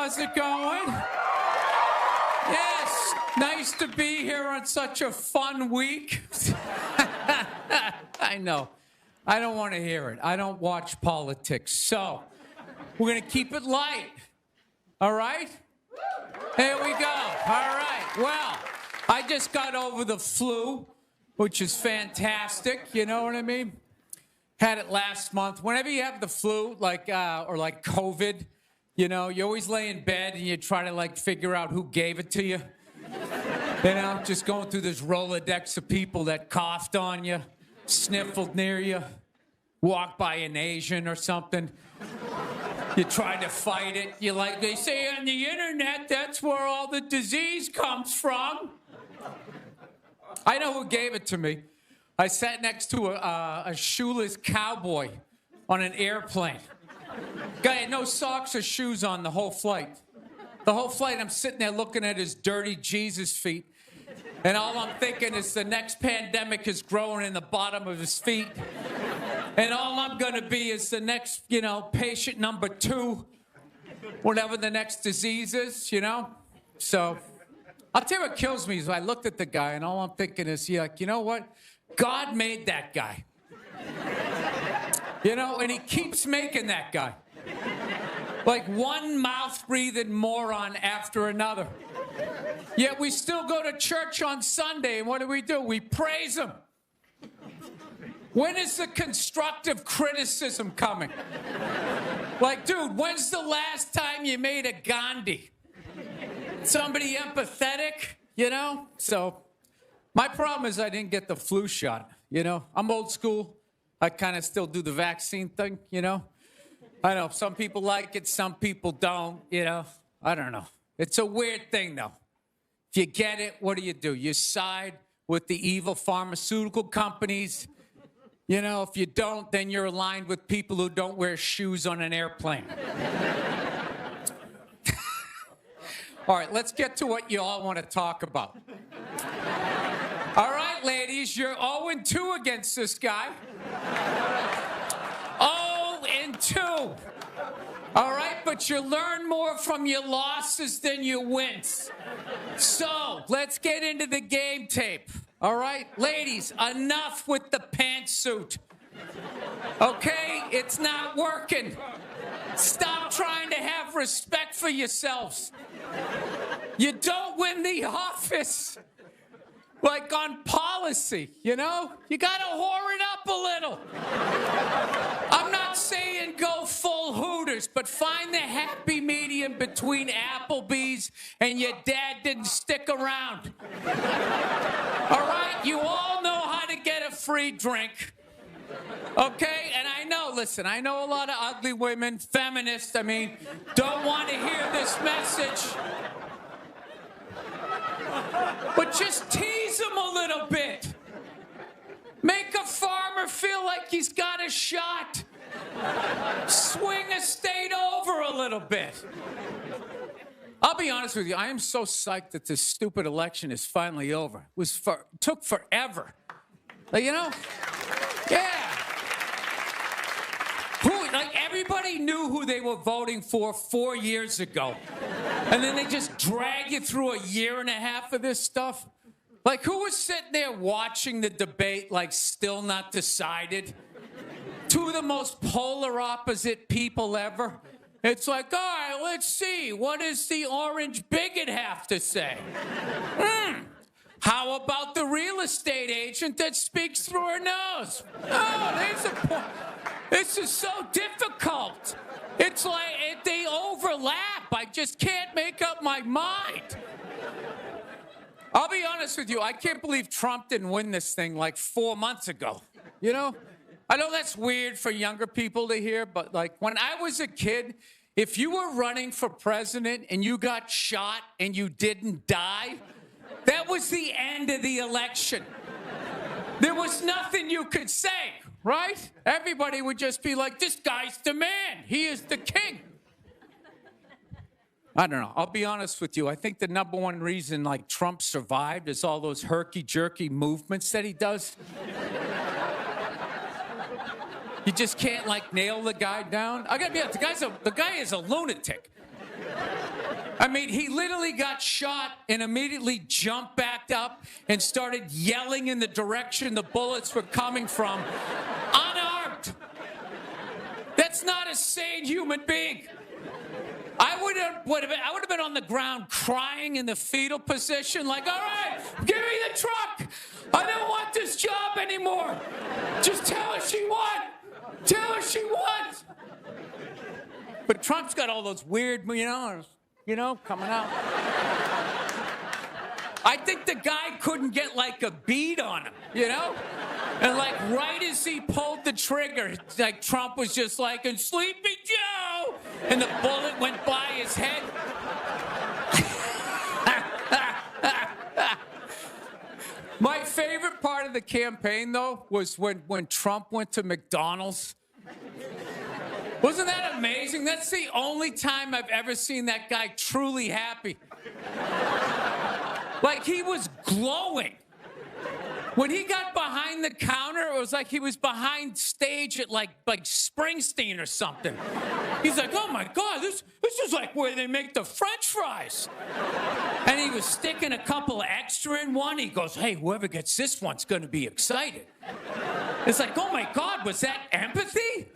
How's it going? Yes, nice to be here on such a fun week. I know. I don't want to hear it. I don't watch politics. So, we're going to keep it light. All right? Here we go. All right. Well, I just got over the flu, which is fantastic. You know what I mean? Had it last month. Whenever you have the flu, or like COVID, you know, you always lay in bed and you try to figure out who gave it to you. You know, just going through this Rolodex of people that coughed on you, sniffled near you, walked by an Asian or something. You try to fight it. They say on the internet, that's where all the disease comes from. I know who gave it to me. I sat next to a shoeless cowboy on an airplane. Guy had no socks or shoes on the whole flight. The whole flight, I'm sitting there looking at his dirty Jesus feet. And all I'm thinking is the next pandemic is growing in the bottom of his feet. And all I'm going to be is the next, patient number 2, whatever the next disease is, So I'll tell you what kills me is I looked at the guy and all I'm thinking is, you know what? God made that guy. And he keeps making that guy. Like one mouth-breathing moron after another. Yet we still go to church on Sunday, and what do? We praise him. When is the constructive criticism coming? Dude, when's the last time you made a Gandhi? Somebody empathetic, So, my problem is I didn't get the flu shot, I'm old school. I kind of still do the vaccine thing, I know some people like it, some people don't, I don't know. It's a weird thing, though. If you get it, what do? You side with the evil pharmaceutical companies. If you don't, then you're aligned with people who don't wear shoes on an airplane. All right, let's get to what you all want to talk about. All right, ladies, you're 0-2 against this guy. 0-2. All right, but you learn more from your losses than your wins. So, let's get into the game tape. All right, ladies, enough with the pantsuit. Okay, it's not working. Stop trying to have respect for yourselves. You don't win the office. On policy, You gotta whore it up a little. I'm not saying go full Hooters, but find the happy medium between Applebee's and your dad didn't stick around. All right? You all know how to get a free drink. Okay? And I know a lot of ugly women, feminists, don't want to hear this message. But just tease him a little bit. Make a farmer feel like he's got a shot. Swing a state over a little bit. I'll be honest with you, I am so psyched that this stupid election is finally over. It took forever. Yeah. Everybody knew who they were voting for 4 years ago. And then they just drag you through a year and a half of this stuff. Who was sitting there watching the debate, still not decided? Two of the most polar opposite people ever. It's all right, let's see. What does the orange bigot have to say? How about the real estate agent that speaks through her nose? Oh, there's a point. This is so difficult. It's they overlap. I just can't make up my mind. I'll be honest with you. I can't believe Trump didn't win this thing 4 months ago. I know that's weird for younger people to hear, but when I was a kid, if you were running for president and you got shot and you didn't die, that was the end of the election. There was nothing you could say, right? Everybody would just be like, this guy's the man. He is the king. I don't know. I'll be honest with you. I think the number one reason Trump survived is all those herky-jerky movements that he does. You just can't nail the guy down. I gotta be honest, the guy is a lunatic. I mean, he literally got shot and immediately jumped back up and started yelling in the direction the bullets were coming from, unarmed. That's not a sane human being. I would have been on the ground crying in the fetal position, like, all right, give me the truck. I don't want this job anymore. Just tell her she won. Tell her she won. But Trump's got all those weird, coming out. I think the guy couldn't get like a bead on him, And like right as he pulled the trigger, like Trump was just like, and Sleepy Joe, and the bullet went by his head. My favorite part of the campaign, though, was when Trump went to McDonald's. Wasn't that amazing? That's the only time I've ever seen that guy truly happy. Like, he was glowing. When he got behind the counter, it was like he was behind stage at like Springsteen or something. He's like, oh my God, this is like where they make the French fries. And he was sticking a couple extra in one. He goes, hey, whoever gets this one's gonna be excited. It's like, oh my God, was that empathy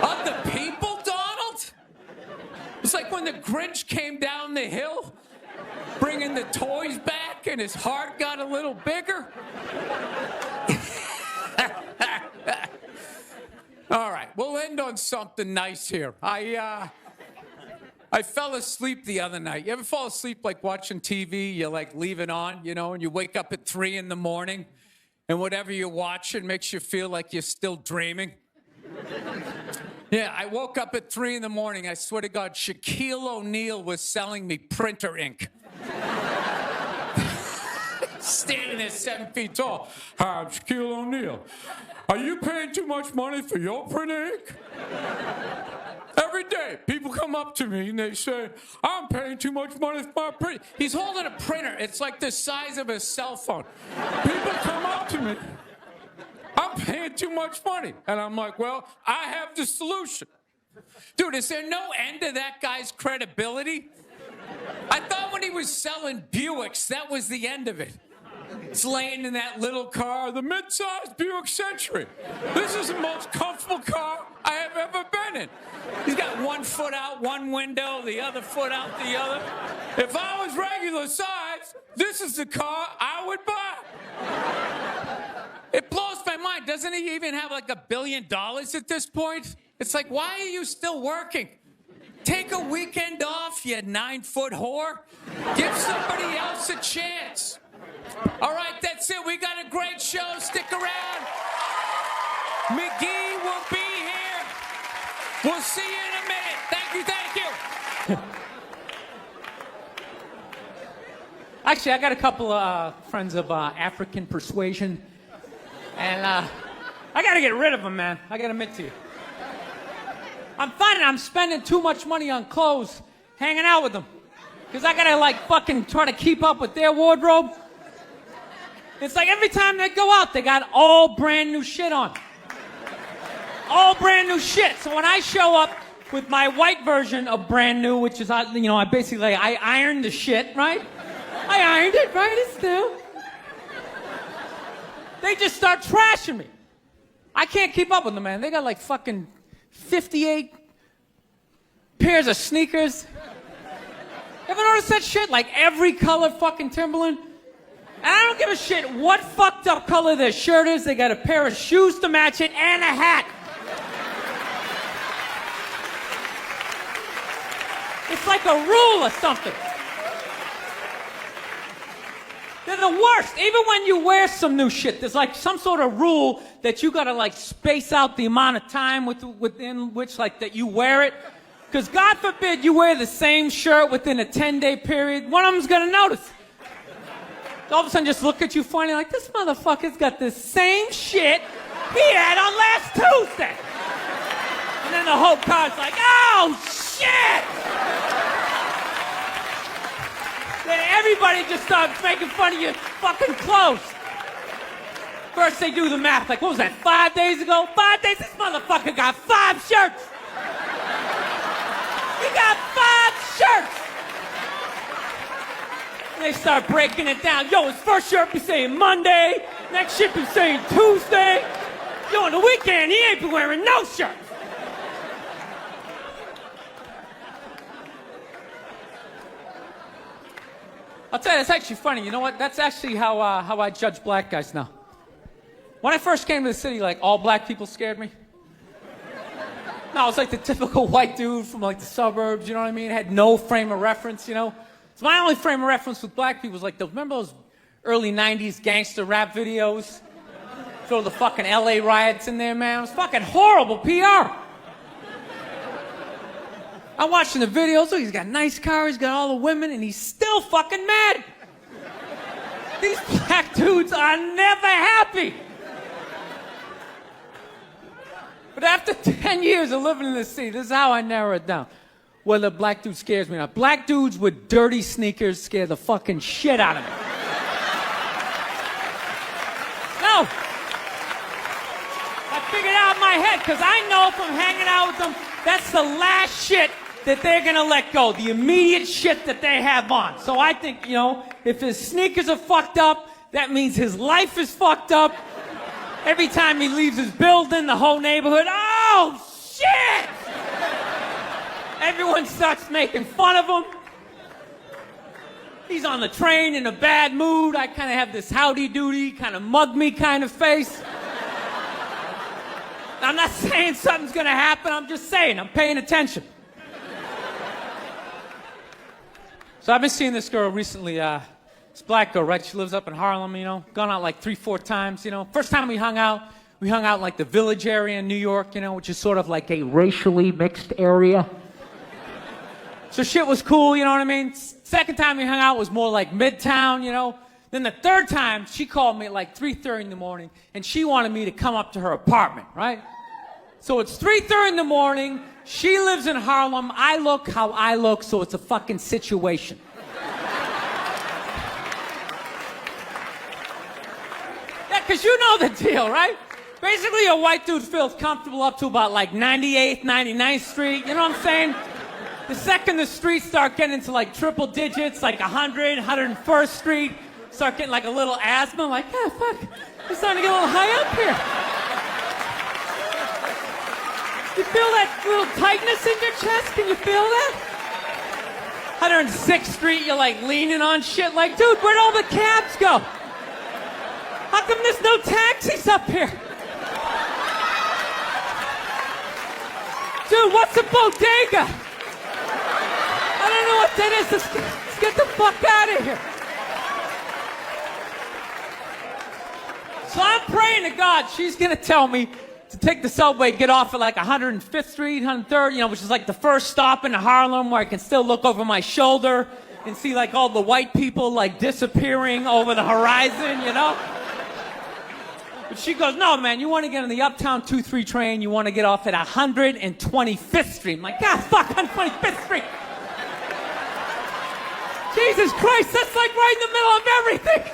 of the people, Donald? It's like when the Grinch came down the hill, bringing the toys back, and his heart got a little bigger. All right, we'll end on something nice here. I fell asleep the other night. You ever fall asleep like watching TV? You like leave it on, and you wake up at 3 a.m, and whatever you're watching makes you feel like you're still dreaming. Yeah, I woke up at 3 a.m. I swear to God, Shaquille O'Neal was selling me printer ink. Standing there 7 feet tall. Hi, I'm Shaquille O'Neal. Are you paying too much money for your printer ink? Every day, people come up to me and they say, I'm paying too much money for my printer. He's holding a printer. It's like the size of a cell phone. People come up to me. I'm paying too much money. And I'm like, well, I have the solution. Dude, is there no end to that guy's credibility? I thought when he was selling Buicks, that was the end of it. It's laying in that little car, the mid-sized Buick Century. This is the most comfortable car I have ever been in. He's got one foot out one window, the other foot out the other. If I was regular size, this is the car I would buy. It blows my mind. Doesn't he even have like $1 billion at this point? It's like, why are you still working? Take a weekend off, you 9-foot whore. Give somebody else a chance. All right, that's it. We got a great show. Stick around. McGee will be here. We'll see you in a minute. Thank you. Actually, I got a couple of friends of African persuasion. And I got to get rid of them, man. I got to admit to you. I'm finding I'm spending too much money on clothes hanging out with them. Because I got to, like, fucking try to keep up with their wardrobe. It's like every time they go out, they got all brand new shit on. All brand new shit. So when I show up with my white version of brand new, which is, I basically, I ironed the shit, right? I ironed it, right? It's new. They just start trashing me. I can't keep up with them, man. They got like fucking 58 pairs of sneakers. Ever notice that shit? Like every color fucking Timberland. And I don't give a shit what fucked up color their shirt is. They got a pair of shoes to match it and a hat. It's like a rule or something. They're the worst. Even when you wear some new shit, there's like some sort of rule that you gotta like space out the amount of time within which like that you wear it. Because God forbid you wear the same shirt within a 10-day period, one of them's gonna notice. All of a sudden just look at you funny like, this motherfucker's got the same shit he had on last Tuesday. And then the whole car's like, oh shit! Then everybody just starts making fun of your fucking clothes. First they do the math, like, what was that, 5 days ago? 5 days? This motherfucker got 5 shirts! He got 5 shirts! And they start breaking it down. Yo, his first shirt be saying Monday, next shirt be saying Tuesday. Yo, on the weekend, he ain't be wearing no shirt. I'll tell you, it's actually funny. You know what? That's actually how I judge black guys now. When I first came to the city, like, all black people scared me. No, I was like the typical white dude from like the suburbs, you know what I mean? Had no frame of reference, you know? So my only frame of reference with black people was like, remember those early 90s gangster rap videos? Throw the fucking LA riots in there, man. It was fucking horrible PR. I'm watching the videos, look, he's got a nice car, he's got all the women, and he's still fucking mad. These black dudes are never happy. But after 10 years of living in this city, this is how I narrow it down. Whether a black dude scares me or not. Black dudes with dirty sneakers scare the fucking shit out of me. No. I figured out in my head, because I know from hanging out with them, that's the last shit that they're gonna let go. The immediate shit that they have on. So I think, you know, if his sneakers are fucked up, that means his life is fucked up. Every time he leaves his building, the whole neighborhood, oh, shit! Everyone starts making fun of him. He's on the train in a bad mood. I kind of have this howdy-doody, kind of mug-me kind of face. I'm not saying something's gonna happen, I'm just saying, I'm paying attention. So I've been seeing this girl recently, this black girl, right? She lives up in Harlem, you know, gone out like 3-4 times, you know. First time we hung out in like the Village area in New York, you know, which is sort of like a racially mixed area. So shit was cool, you know what I mean? Second time we hung out was more like Midtown, you know. Then the third time, she called me at like 3:30 in the morning, and she wanted me to come up to her apartment, right? So it's 3:30 in the morning, she lives in Harlem, I look how I look, so it's a fucking situation. Yeah, because you know the deal, right? Basically, a white dude feels comfortable up to about like 98th, 99th Street, you know what I'm saying? The second the streets start getting into like triple digits, like 100, 101st Street, start getting like a little asthma, like, yeah, fuck, it's starting to get a little high up here. You feel that little tightness in your chest? Can you feel that? 106th Street, you're like leaning on shit like, dude, where'd all the cabs go? How come there's no taxis up here? Dude, what's a bodega? I don't know what that is. Let's get the fuck out of here. So I'm praying to God she's gonna tell me to take the subway, get off at like 105th Street, 103rd, you know, which is like the first stop in Harlem where I can still look over my shoulder and see like all the white people like disappearing over the horizon, you know? But she goes, no, man, you want to get on the Uptown 2-3 train, you want to get off at 125th Street. I'm like, God, fuck, 125th Street. Jesus Christ, that's like right in the middle of everything.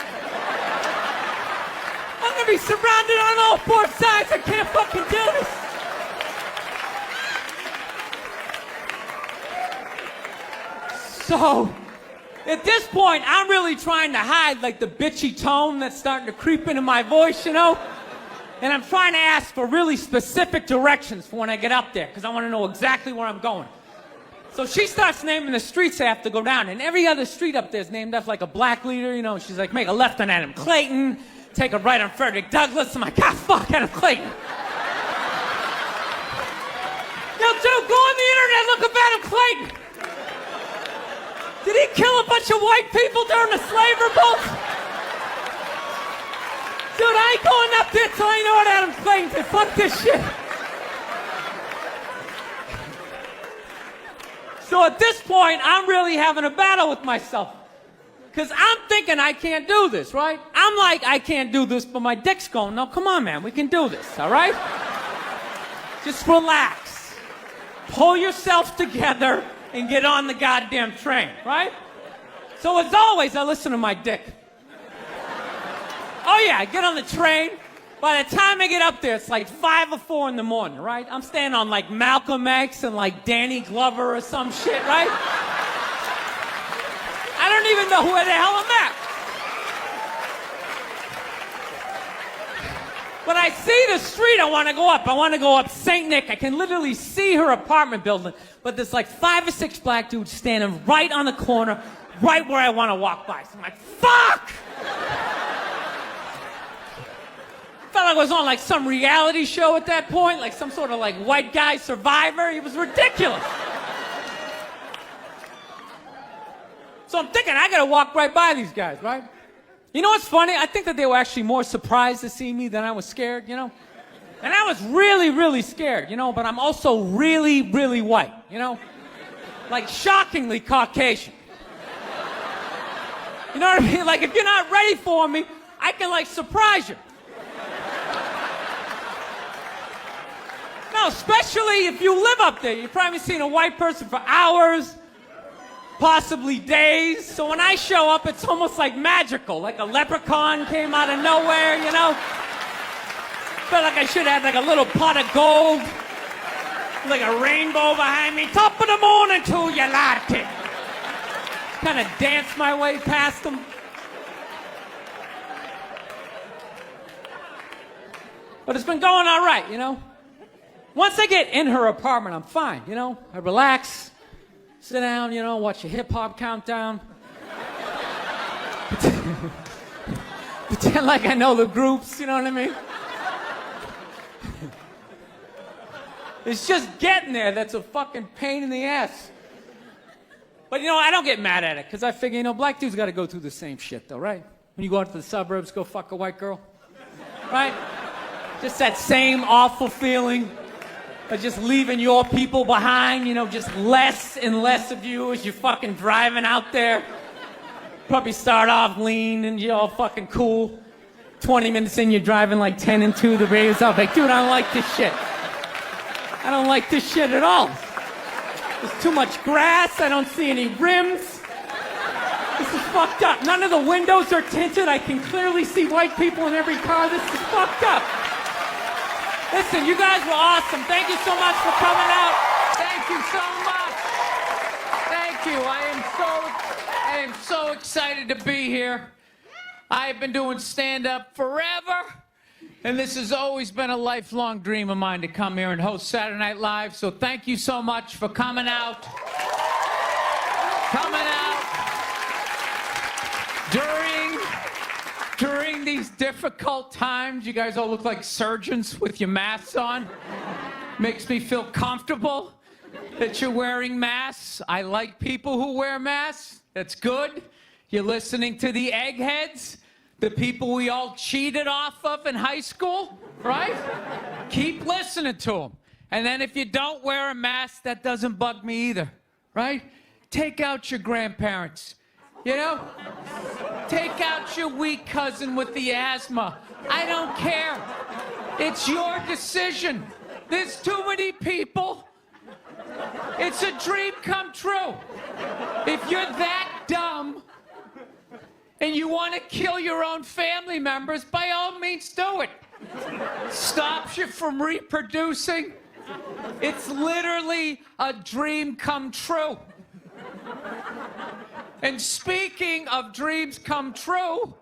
I'm gonna be surrounded on all four sides. I can't fucking do this. So, at this point, I'm really trying to hide like the bitchy tone that's starting to creep into my voice, you know? And I'm trying to ask for really specific directions for when I get up there, because I want to know exactly where I'm going. So she starts naming the streets I have to go down, and every other street up there is named after like a black leader, you know? She's like, make a left on Adam Clayton, take a right on Frederick Douglass. I'm like, God, fuck Adam Clayton. Yo, dude, go on the internet, look up Adam Clayton. Did he kill a bunch of white people during the slave revolt? Dude, I ain't going up there till I know what Adam Clayton did. Fuck this shit. So at this point, I'm really having a battle with myself. Because I'm thinking I can't do this, right? I'm like, I can't do this, but my dick's going, no, come on, man, we can do this, all right? Just relax. Pull yourself together and get on the goddamn train, right? So as always, I listen to my dick. Oh yeah, I get on the train. By the time I get up there, it's like 5 or 4 in the morning, right? I'm staying on like Malcolm X and like Danny Glover or some shit, right? I don't don't even know where the hell I'm at. When I see the street, I want to go up. I want to go up St. Nick. I can literally see her apartment building, but there's like 5 or 6 black dudes standing right on the corner, right where I want to walk by. So I'm like, fuck! Felt like I was on like some reality show at that point, like some sort of like white guy survivor. It was ridiculous. So I'm thinking, I gotta walk right by these guys, right? You know what's funny? I think that they were actually more surprised to see me than I was scared, you know? And I was really, really scared, you know, but I'm also really, really white, you know? Like shockingly Caucasian. You know what I mean? Like if you're not ready for me, I can like surprise you. No, especially if you live up there. You've probably seen a white person for hours, possibly days. So when I show up, it's almost like magical, like a leprechaun came out of nowhere, you know? Felt like I should have like a little pot of gold, like a rainbow behind me. Top of the morning to you, latte. Kind of dance my way past them. But it's been going all right, you know? Once I get in her apartment, I'm fine, you know? I relax, sit down, you know, watch a hip-hop countdown. Pretend like I know the groups, you know what I mean? It's just getting there that's a fucking pain in the ass. But, you know, I don't get mad at it, because I figure, you know, black dudes got to go through the same shit, though, right? When you go out to the suburbs, go fuck a white girl, right? Just that same awful feeling of just leaving your people behind, you know, just less and less of you as you're fucking driving out there. Probably start off lean and you're all fucking cool. 20 minutes in, you're driving like 10 and 2, the radio's off. Like, dude, I don't like this shit. I don't like this shit at all. There's too much grass, I don't see any rims. This is fucked up. None of the windows are tinted. I can clearly see white people in every car. This is fucked up. Listen, you guys were awesome. Thank you so much for coming out. Thank you so much. Thank you. I am so excited to be here. I've been doing stand-up forever, and this has always been a lifelong dream of mine to come here and host Saturday Night Live. So thank you so much for coming out. During these difficult times, you guys all look like surgeons with your masks on. Makes me feel comfortable that you're wearing masks. I like people who wear masks. That's good. You're listening to the eggheads, the people we all cheated off of in high school, right? Keep listening to them. And then if you don't wear a mask, that doesn't bug me either, right? Take out your grandparents. You know? Take out your weak cousin with the asthma. I don't care. It's your decision. There's too many people. It's a dream come true. If you're that dumb and you want to kill your own family members, by all means do it. Stops you from reproducing. It's literally a dream come true. And speaking of dreams come true,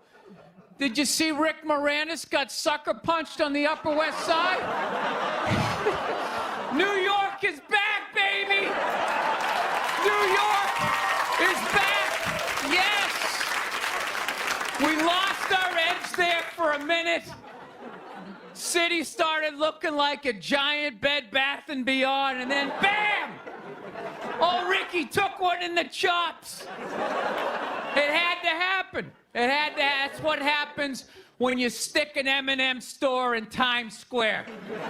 did you see Rick Moranis got sucker punched on the Upper West Side? New York is back, baby! New York is back! Yes! We lost our edge there for a minute. City started looking like a giant Bed Bath & Beyond, and then bam! Oh, Ricky took one in the chops. It had to happen. That's what happens when you stick an M&M store in Times Square.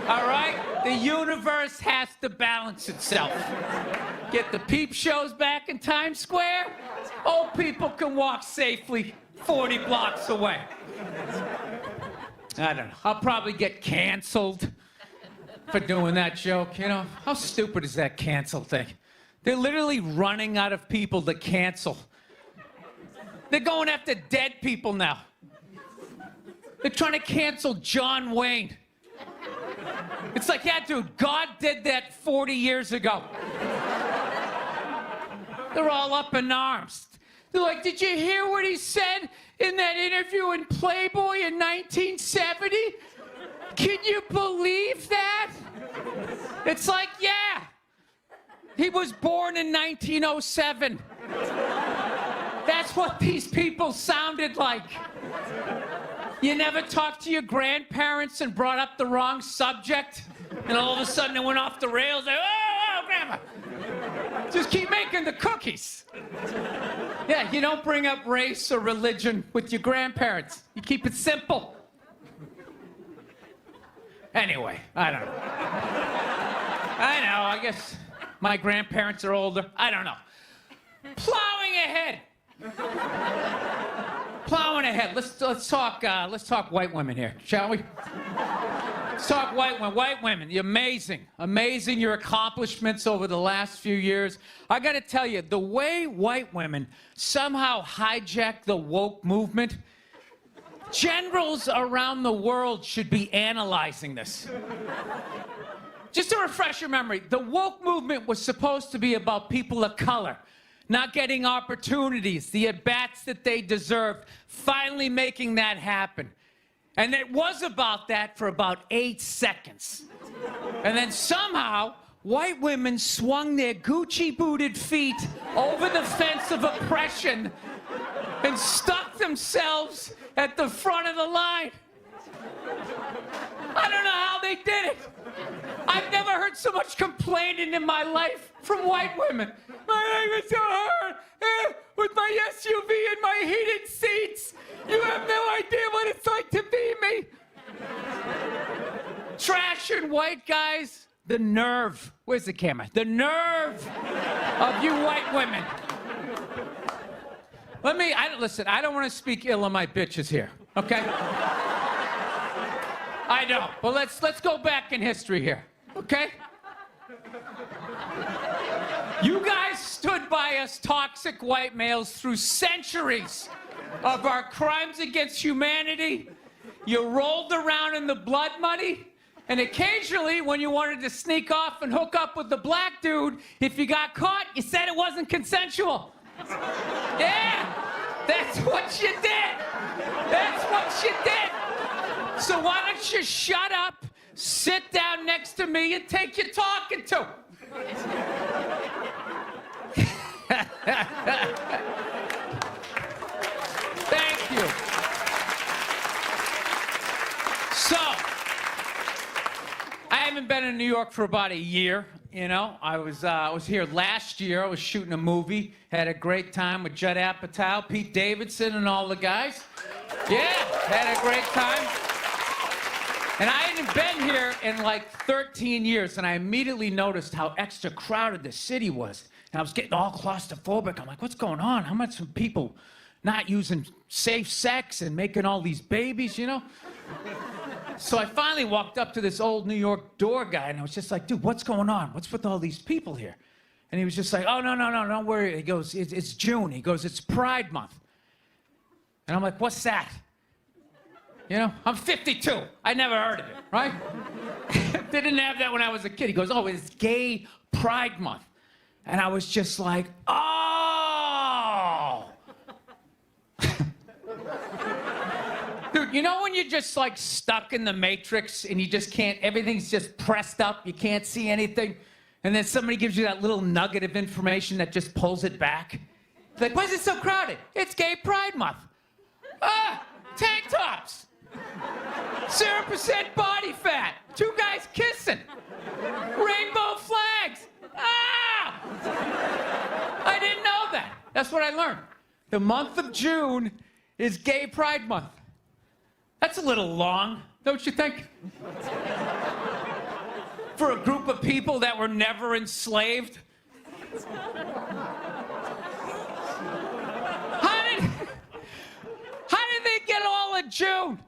All right? The universe has to balance itself. Get the peep shows back in Times Square. Old people can walk safely 40 blocks away. I don't know. I'll probably get canceled for doing that joke, you know? How stupid is that cancel thing? They're literally running out of people to cancel. They're going after dead people now. They're trying to cancel John Wayne. It's like, yeah, dude, God did that 40 years ago. They're all up in arms. They're like, did you hear what he said in that interview in Playboy in 1970? Can you believe that? It's like, yeah. He was born in 1907. That's what these people sounded like. You never talked to your grandparents and brought up the wrong subject? And all of a sudden it went off the rails. Like, oh, Grandma. Just keep making the cookies. Yeah, you don't bring up race or religion with your grandparents. You keep it simple. Anyway, I don't know. I guess my grandparents are older. I don't know. Plowing ahead. Plowing ahead. Let's talk white women here, shall we? Let's talk white women. White women, you're amazing your accomplishments over the last few years. I got to tell you, the way white women somehow hijack the woke movement, generals around the world should be analyzing this. Just to refresh your memory, the woke movement was supposed to be about people of color not getting opportunities, the at-bats that they deserved, finally making that happen. And it was about that for about 8 seconds. And then somehow, white women swung their Gucci-booted feet over the fence of oppression and stuck themselves at the front of the line. I don't know how they did it. I've never heard so much complaining in my life from white women. My life is so hard. With my SUV and my heated seats. You have no idea what it's like to be me. Trashing white guys. The nerve. Where's the camera? The nerve of you white women. Listen, I don't want to speak ill of my bitches here, okay? I don't, but let's go back in history here, okay? You guys stood by us toxic white males through centuries of our crimes against humanity. You rolled around in the blood money, and occasionally when you wanted to sneak off and hook up with the black dude, if you got caught, you said it wasn't consensual. Yeah, that's what you did. That's what you did. So why don't you shut up, sit down next to me, and take your talking to. Thank you. So, I haven't been in New York for about a year. You know, I was here last year. I was shooting a movie. Had a great time with Judd Apatow, Pete Davidson, and all the guys. Yeah, had a great time. And I hadn't been here in like 13 years, and I immediately noticed how extra crowded the city was. And I was getting all claustrophobic. I'm like, what's going on? How much are people not using safe sex and making all these babies, you know? So I finally walked up to this old New York door guy, and I was just like, dude, what's going on? What's with all these people here? And he was just like, oh, no, don't worry. He goes, it's June. He goes, it's Pride Month. And I'm like, what's that? You know, I'm 52. I never heard of it, right? They didn't have that when I was a kid. He goes, oh, it's Gay Pride Month. And I was just like, oh. Dude, you know when you're just like stuck in the Matrix and you just can't, everything's just pressed up, you can't see anything, and then somebody gives you that little nugget of information that just pulls it back? It's like, why is it so crowded? It's Gay Pride Month. Tank tops. 0% body fat. 2 guys kissing. Rainbow flags. I didn't know that. That's what I learned. The month of June is Gay Pride Month. That's a little long, don't you think? For a group of people that were never enslaved. How did they get all of June?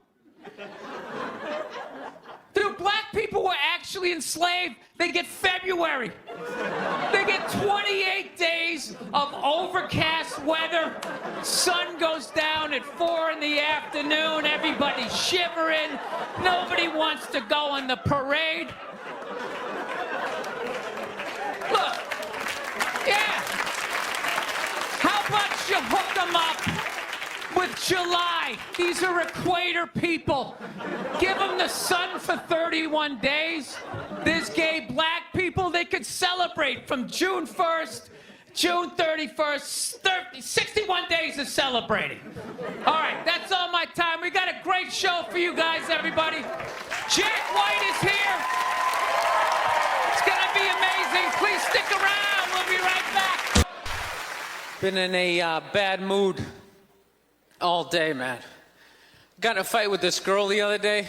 Dude, black people were actually enslaved. They get February. They get 28 days of overcast weather. Sun goes down at 4 in the afternoon. Everybody's shivering. Nobody wants to go on the parade. Look, yeah. How about you hook 'em July. These are equator people. Give them the sun for 31 days. There's gay black people. They could celebrate from June 1st, June 31st, 61 days of celebrating. All right, that's all my time. We got a great show for you guys, everybody. Jack White is here. It's going to be amazing. Please stick around. We'll be right back. Been in a bad mood all day, man. Got in a fight with this girl the other day.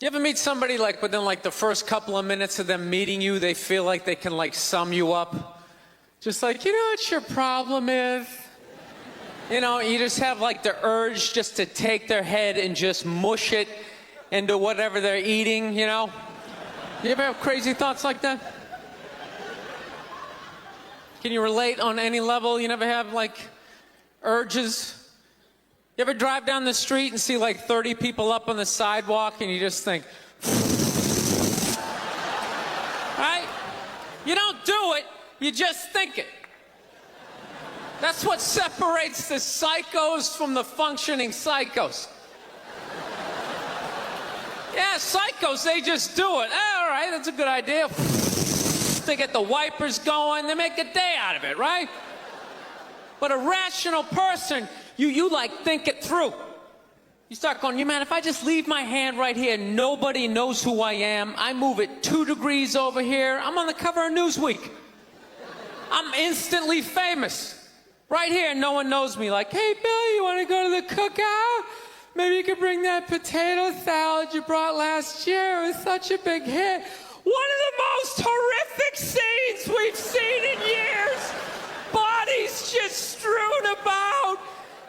You ever meet somebody like within like the first couple of minutes of them meeting you, they feel like they can like sum you up? Just like, you know what your problem is? You know, you just have like the urge just to take their head and just mush it into whatever they're eating, you know? You ever have crazy thoughts like that? Can you relate on any level? You never have like urges? You ever drive down the street and see like 30 people up on the sidewalk and you just think, right? You don't do it, you just think it. That's what separates the psychos from the functioning psychos. Yeah, psychos, they just do it. All right, that's a good idea. They get the wipers going, they make a day out of it, right? But a rational person, you like think it through. You start going, you man, if I just leave my hand right here, nobody knows who I am. I move it 2 degrees over here. I'm on the cover of Newsweek. I'm instantly famous. Right here, no one knows me. Like, hey, Bill, you want to go to the cookout? Maybe you could bring that potato salad you brought last year. It was such a big hit. One of the most horrific scenes we've seen in years. Bodies just strewn about.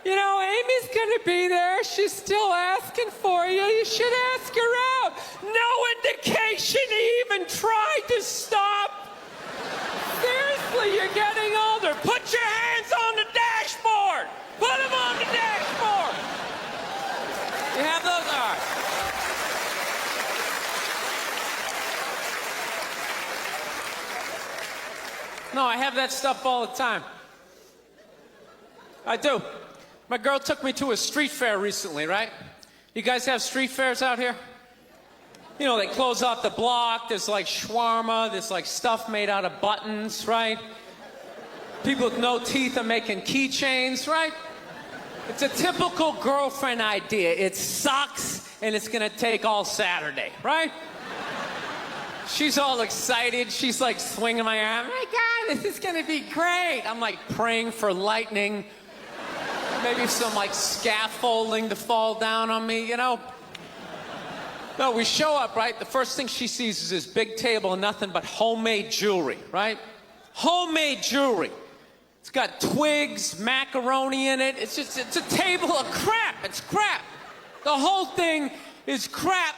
You know, Amy's gonna be there. She's still asking for you. You should ask her out. No indication he even tried to stop. Seriously, you're getting older. Put your hands on the dashboard. Put them on the dashboard. You have those? All right. No, I have that stuff all the time. I do. My girl took me to a street fair recently, right? You guys have street fairs out here? You know, they close off the block. There's like shawarma. There's like stuff made out of buttons, right? People with no teeth are making keychains, right? It's a typical girlfriend idea. It sucks, and it's gonna take all Saturday, right? She's all excited. She's like swinging my arm. Oh my God, this is gonna be great. I'm like praying for lightning. Maybe some like scaffolding to fall down on me, you know? No, we show up, right? The first thing she sees is this big table and nothing but homemade jewelry, right? Homemade jewelry. It's got twigs, macaroni in it. It's a table of crap. It's crap. The whole thing is crap.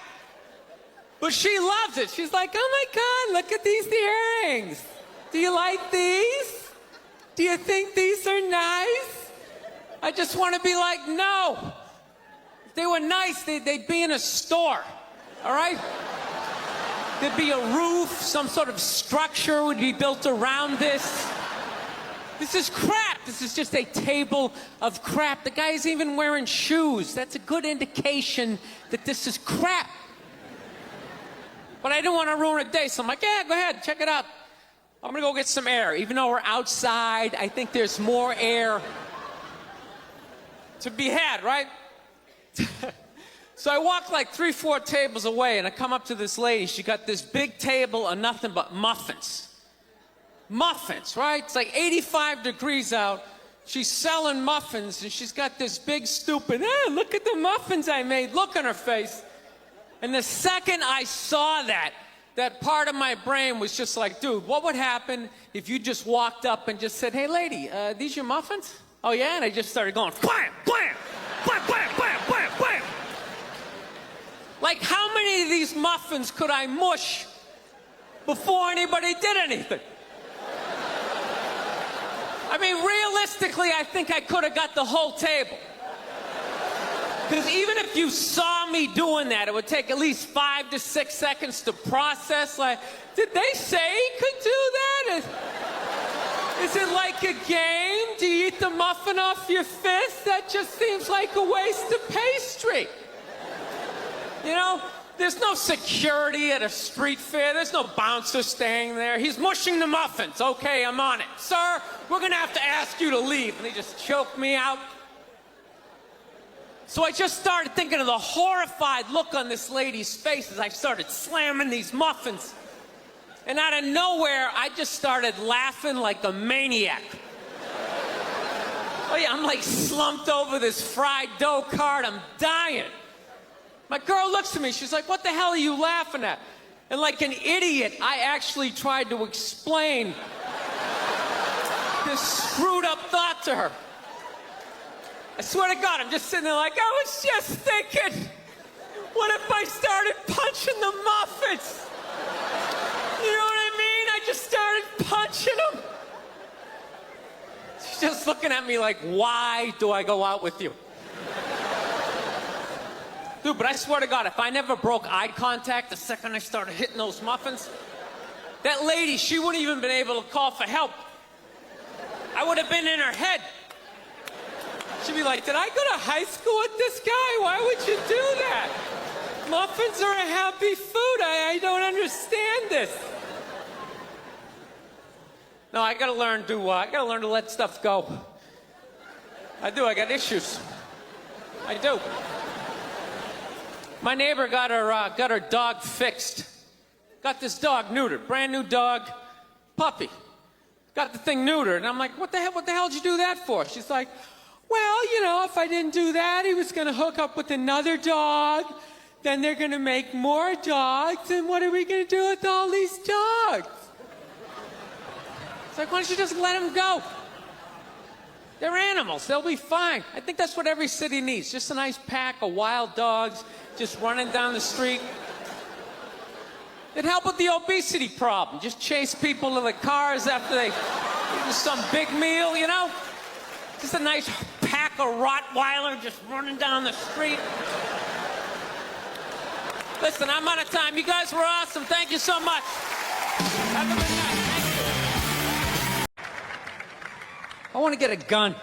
But she loves it. She's like, oh my God, look at these earrings. Do you like these? Do you think these are nice? I just want to be like, no. If they were nice, they'd be in a store, all right? There'd be a roof, some sort of structure would be built around this. This is crap. This is just a table of crap. The guy's even wearing shoes. That's a good indication that this is crap. But I didn't want to ruin a day, so I'm like, yeah, go ahead, check it out. I'm going to go get some air. Even though we're outside, I think there's more air to be had, right? So I walk like 3-4 tables away, and I come up to this lady. She got this big table of nothing but muffins. Muffins, right? It's like 85 degrees out. She's selling muffins, and she's got this big stupid, look at the muffins I made, look on her face. And the second I saw that part of my brain was just like, dude, what would happen if you just walked up and just said, hey, lady, these your muffins? Oh, yeah? And I just started going, blam, blam, blam, blam, blam, blam, blam. Like, how many of these muffins could I mush before anybody did anything? I mean, realistically, I think I could have got the whole table. Because even if you saw me doing that, it would take at least 5 to 6 seconds to process. Like, did they say he could do that? Is it like a game? Do you eat the muffin off your fist? That just seems like a waste of pastry. You know, there's no security at a street fair. There's no bouncer staying there. He's mushing the muffins. Okay, I'm on it. Sir, we're gonna have to ask you to leave. And he just choked me out. So I just started thinking of the horrified look on this lady's face as I started slamming these muffins. And out of nowhere, I just started laughing like a maniac. Oh yeah, I'm like slumped over this fried dough cart. I'm dying. My girl looks at me. She's like, what the hell are you laughing at? And like an idiot, I actually tried to explain this screwed up thought to her. I swear to God, I'm just sitting there like, I was just thinking, what if I started punching the muffins? You know what I mean? I just started punching them. She's just looking at me like, why do I go out with you? Dude, but I swear to God, if I never broke eye contact the second I started hitting those muffins, that lady, she wouldn't even been able to call for help. I would have been in her head. She'd be like, did I go to high school with this guy? Why would you do that? Muffins are a happy food. I don't understand this. No, I gotta learn to let stuff go. I do, I got issues. I do. My neighbor got her dog fixed. Got this dog neutered, brand new dog, puppy. Got the thing neutered, and I'm like, what the hell did you do that for? She's like, well, you know, if I didn't do that, he was gonna hook up with another dog, then they're gonna make more dogs, and what are we gonna do with all these dogs? It's like, why don't you just let them go? They're animals, they'll be fine. I think that's what every city needs, just a nice pack of wild dogs just running down the street. It'd help with the obesity problem. Just chase people to the cars after they eat some big meal, you know? Just a nice pack of Rottweiler just running down the street. Listen, I'm out of time. You guys were awesome. Thank you so much. Have a good night. Thank you. I want to get a gun.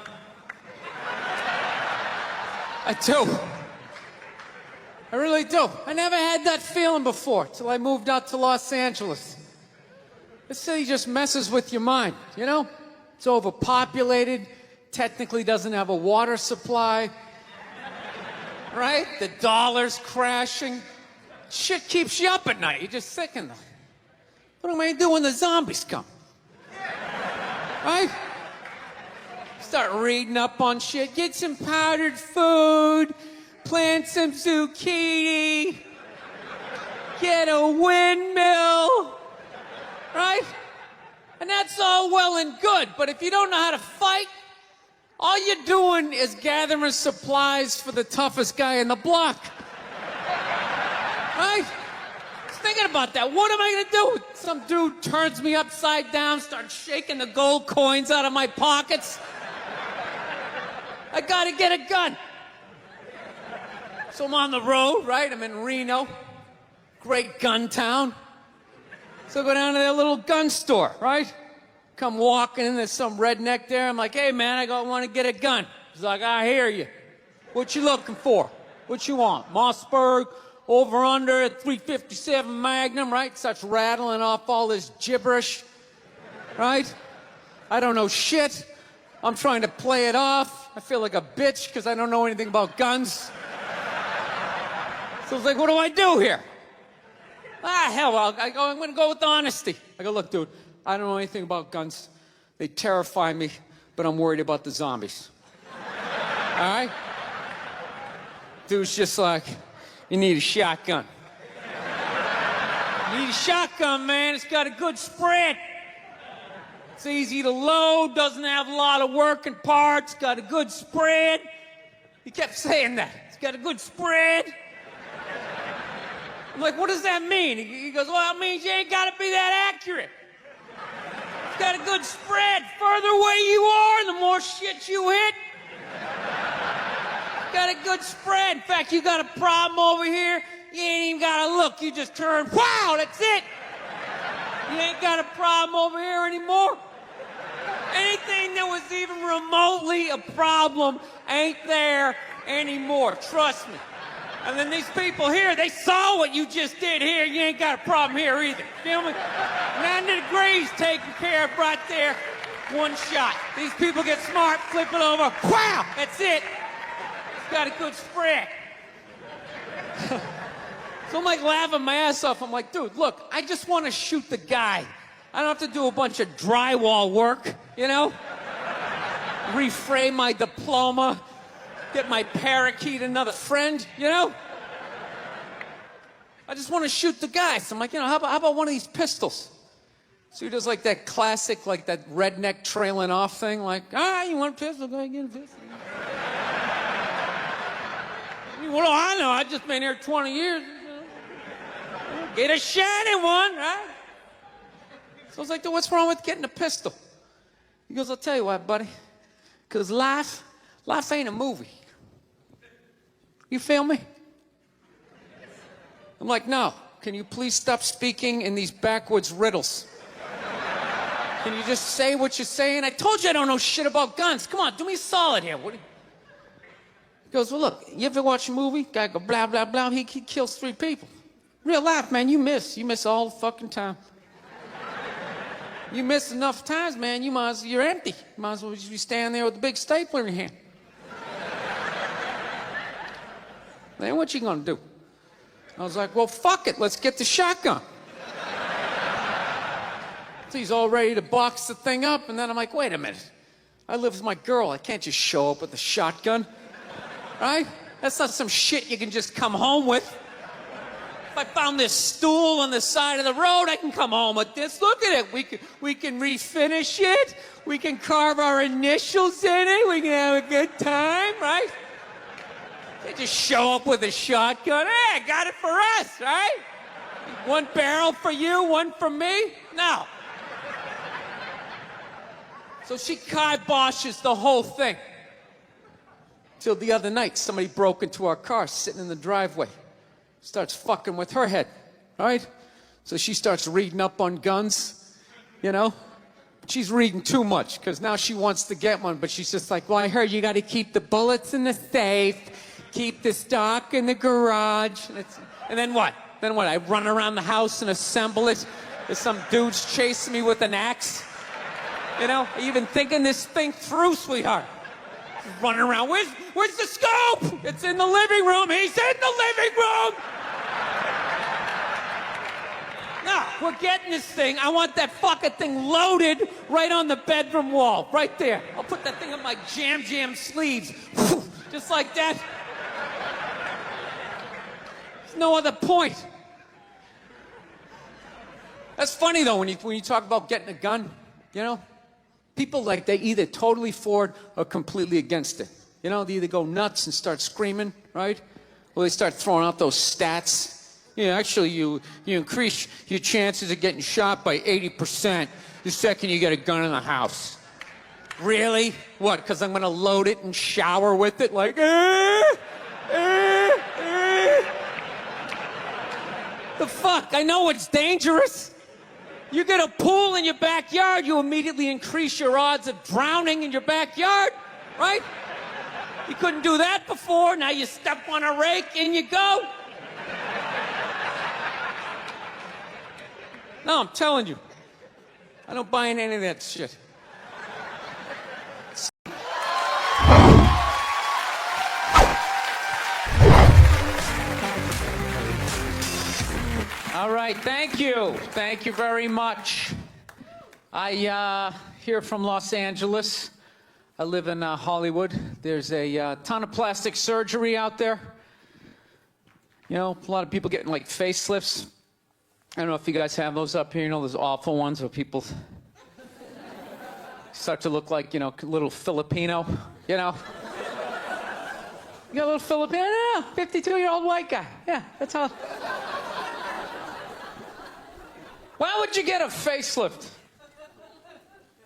I do. I really do. I never had that feeling before till I moved out to Los Angeles. This city just messes with your mind, you know? It's overpopulated. Technically doesn't have a water supply, right? The dollar's crashing. Shit keeps you up at night. You're just thinking, what am I gonna do when the zombies come? Right? Start reading up on shit. Get some powdered food. Plant some zucchini. Get a windmill. Right? And that's all well and good, but if you don't know how to fight, all you're doing is gathering supplies for the toughest guy in the block. Right? Just thinking about that. What am I gonna do? Some dude turns me upside down, starts shaking the gold coins out of my pockets. I gotta get a gun. So I'm on the road, right? I'm in Reno. Great gun town. So I go down to their little gun store, right? Come walking in, there's some redneck there. I'm like, hey, man, I want to get a gun. He's like, I hear you. What you looking for? What you want? Mossberg, over under, 357 Magnum, right? Starts rattling off all this gibberish, right? I don't know shit. I'm trying to play it off. I feel like a bitch because I don't know anything about guns. So I was like, what do I do here? Hell, I'm going to go with honesty. I go, look, dude, I don't know anything about guns. They terrify me, but I'm worried about the zombies. All right? Dude's just like, you need a shotgun. You need a shotgun, man. It's got a good spread. It's easy to load, doesn't have a lot of working parts, got a good spread. He kept saying that. It's got a good spread. I'm like, what does that mean? He goes, well, it means you ain't got to be that accurate. It's got a good spread. Further away you are, the more shit you hit. It's got a good spread. In fact, you got a problem over here, you ain't even got to look. You just turn, wow, that's it. You ain't got a problem over here anymore. remotely a problem ain't there anymore. Trust me. And then these people here, they saw what you just did here. You ain't got a problem here either. Feel me? 90 degrees taken care of right there. One shot. These people get smart, flip it over. Wow! That's it. It's got a good spread. So I'm like laughing my ass off. I'm like, dude, look, I just want to shoot the guy. I don't have to do a bunch of drywall work, you know? Reframe my diploma, get my parakeet another friend, you know? I just want to shoot the guy. So I'm like, you know, how about one of these pistols? So he does like that classic, like that redneck trailing off thing, like, you want a pistol? Go ahead, get a pistol. What do I know? I've just been here 20 years. You know? Get a shiny one, right? So I was like, dude, what's wrong with getting a pistol? He goes, I'll tell you what, buddy. Because life ain't a movie. You feel me? I'm like, no. Can you please stop speaking in these backwoods riddles? Can you just say what you're saying? I told you I don't know shit about guns. Come on, do me a solid here. He goes, well, look, you ever watch a movie? Guy go, blah, blah, blah. He kills 3 people. Real life, man, you miss. You miss all the fucking time. You miss enough times, man, you're empty. You might as well just be standing there with a big stapler in your hand. Then what you gonna do? I was like, well, fuck it, let's get the shotgun. So he's all ready to box the thing up, and then I'm like, wait a minute. I live with my girl, I can't just show up with a shotgun. Right? That's not some shit you can just come home with. If I found this stool on the side of the road, I can come home with this. Look at it. We can refinish it. We can carve our initials in it. We can have a good time, right? They just show up with a shotgun. Hey, I got it for us, right? One barrel for you, one for me? No. So she kiboshes the whole thing. Till the other night, somebody broke into our car sitting in the driveway. Starts fucking with her head, right? So she starts reading up on guns, you know? She's reading too much, because now she wants to get one, but she's just like, well, I heard you got to keep the bullets in the safe, keep the stock in the garage. And then what? Then what? I run around the house and assemble it? There's some dude's chasing me with an axe? You know? Are you even thinking this thing through, sweetheart? Running around. Where's the scope? It's in the living room. He's in the living room. No, we're getting this thing. I want that fucking thing loaded right on the bedroom wall. Right there. I'll put that thing on my jam sleeves. Just like that. There's no other point. That's funny, though, when you talk about getting a gun, you know? People, like, they either totally for it or completely against it. You know, they either go nuts and start screaming, right? Or they start throwing out those stats. Yeah, actually, you increase your chances of getting shot by 80% the second you get a gun in the house. Really? What, because I'm going to load it and shower with it? Like, The fuck? I know it's dangerous. You get a pool in your backyard, you immediately increase your odds of drowning in your backyard, right? You couldn't do that before, now you step on a rake, in you go. No, I'm telling you, I don't buy in any of that shit. All right, thank you. Thank you very much. I here from Los Angeles. I live in Hollywood. There's a ton of plastic surgery out there. You know, a lot of people getting like facelifts. I don't know if you guys have those up here. You know, those awful ones where people start to look like, you know, a little Filipino, you know. You got a little Filipino? Yeah, 52-year-old white guy. Yeah, that's all. Why would you get a facelift?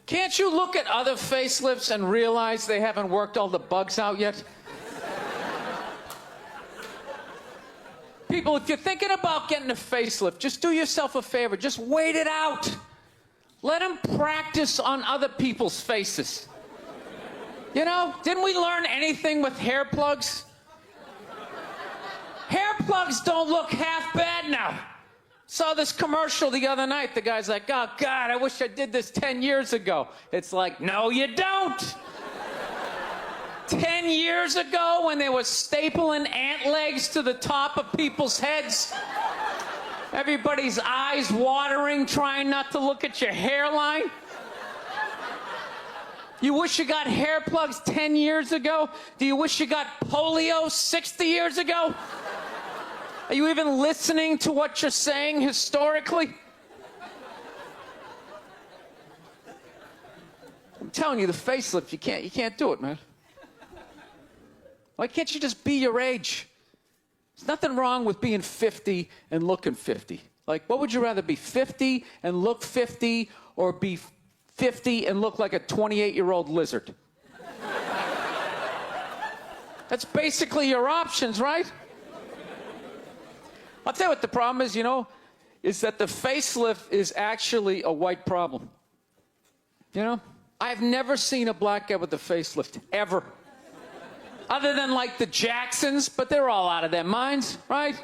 Can't you look at other facelifts and realize they haven't worked all the bugs out yet? People, if you're thinking about getting a facelift, just do yourself a favor. Just wait it out. Let them practice on other people's faces. You know, didn't we learn anything with hair plugs? Hair plugs don't look half bad now. Saw this commercial the other night. The guy's like, oh, God, I wish I did this 10 years ago. It's like, no, you don't. 10 years ago, when they were stapling ant legs to the top of people's heads, everybody's eyes watering, trying not to look at your hairline. You wish you got hair plugs 10 years ago? Do you wish you got polio 60 years ago? Are you even listening to what you're saying historically? I'm telling you, the facelift, you can't do it, man. Why can't you just be your age? There's nothing wrong with being 50 and looking 50. Like, what would you rather be, 50 and look 50, or be 50 and look like a 28-year-old lizard? That's basically your options, right? I'll tell you what the problem is, you know, is that the facelift is actually a white problem. You know? I've never seen a black guy with a facelift, ever. Other than, like, the Jacksons, but they're all out of their minds, right?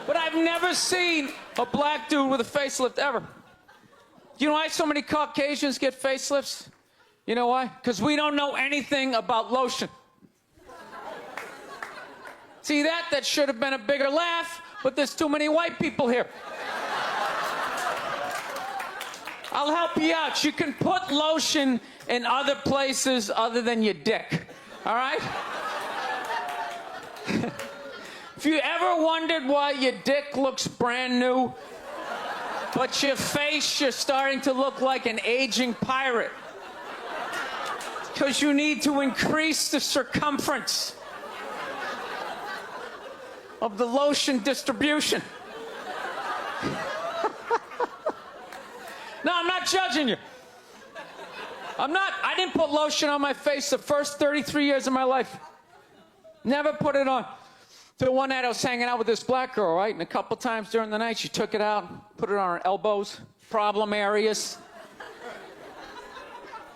But I've never seen a black dude with a facelift, ever. You know why so many Caucasians get facelifts? You know why? Because we don't know anything about lotion. See that? That should have been a bigger laugh, but there's too many white people here. I'll help you out. You can put lotion in other places other than your dick. All right? If you ever wondered why your dick looks brand new, but your face, you're starting to look like an aging pirate, because you need to increase the circumference of the lotion distribution. No, I'm not judging you. I didn't put lotion on my face the first 33 years of my life. Never put it on. Till one night I was hanging out with this black girl, right? And a couple times during the night she took it out, put it on her elbows, problem areas.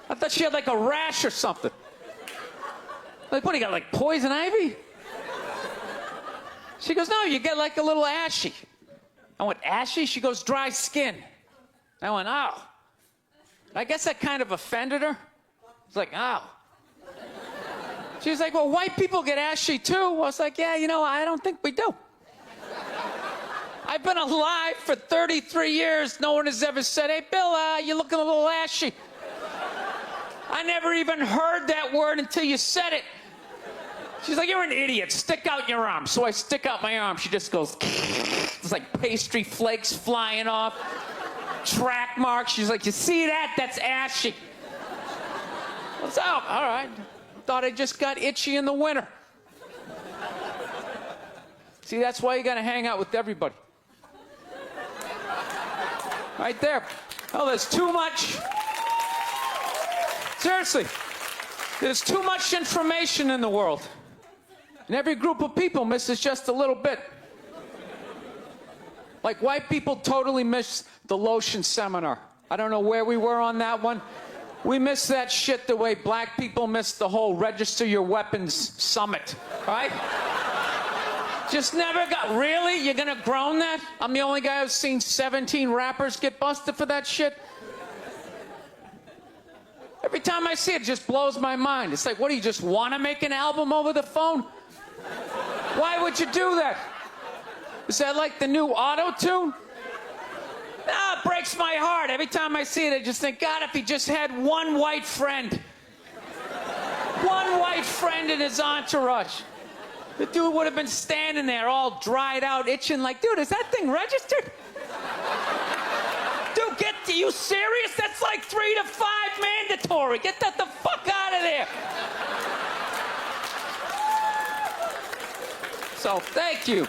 I thought she had like a rash or something. Like, what, you got like poison ivy? She goes, no, you get like a little ashy. I went, ashy? She goes, dry skin. I went, oh. I guess that kind of offended her. It's like, oh. She's like, well, white people get ashy too. I was like, yeah, you know, I don't think we do. I've been alive for 33 years. No one has ever said, hey, Bill, you're looking a little ashy. I never even heard that word until you said it. She's like, you're an idiot. Stick out your arm. So I stick out my arm. She just goes, it's like pastry flakes flying off. Track marks. She's like, you see that? That's ashy. I was out. All right. Thought I just got itchy in the winter. See, that's why you got to hang out with everybody. Right there. Oh, there's too much. Seriously. There's too much information in the world. And every group of people misses just a little bit. Like, white people totally missed the lotion seminar. I don't know where we were on that one. We missed that shit the way black people missed the whole register your weapons summit, right? Just never got, really? You're gonna groan that? I'm the only guy who's seen 17 rappers get busted for that shit? Every time I see it, it just blows my mind. It's like, what, do you just want to make an album over the phone? Why would you do that? Is that like the new auto-tune? No, it breaks my heart. Every time I see it, I just think, God, if he just had one white friend. One white friend in his entourage. The dude would have been standing there all dried out, itching like, dude, is that thing registered? Dude, are you serious? That's like 3 to 5 mandatory. Get that the fuck out of there. So, thank you.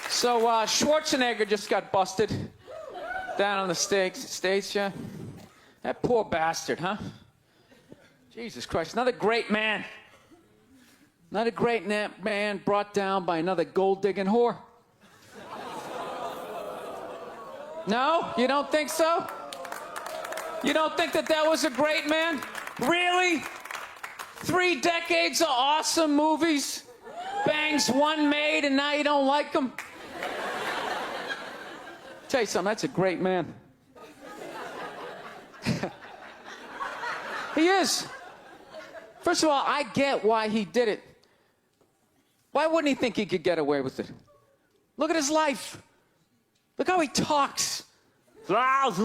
So, Schwarzenegger just got busted down on the States, yeah? That poor bastard, huh? Jesus Christ, another great man. Another great man brought down by another gold-digging whore. No? You don't think so? You don't think that that was a great man? Really? 3 decades of awesome movies? Bangs one made and now you don't like him? Tell you something, that's a great man. He is. First of all, I get why he did it. Why wouldn't he think he could get away with it? Look at his life. Look how he talks. That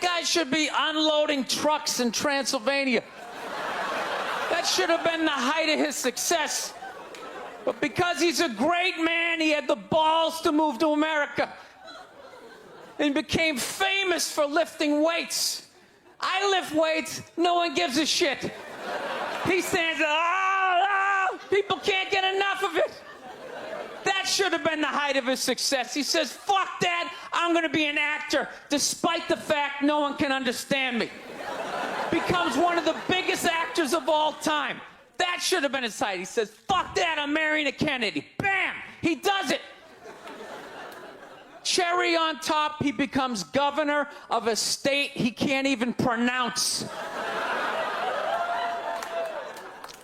guy should be unloading trucks in Transylvania. That should have been the height of his success. But because he's a great man, he had the balls to move to America and became famous for lifting weights. I lift weights, no one gives a shit. He stands, people can't get enough of it. That should have been the height of his success. He says, fuck that, I'm gonna be an actor, despite the fact no one can understand me. Becomes one of the biggest actors of all time. That should have been his height. He says, fuck that, I'm marrying a Kennedy. Bam! He does it. Cherry on top, he becomes governor of a state he can't even pronounce.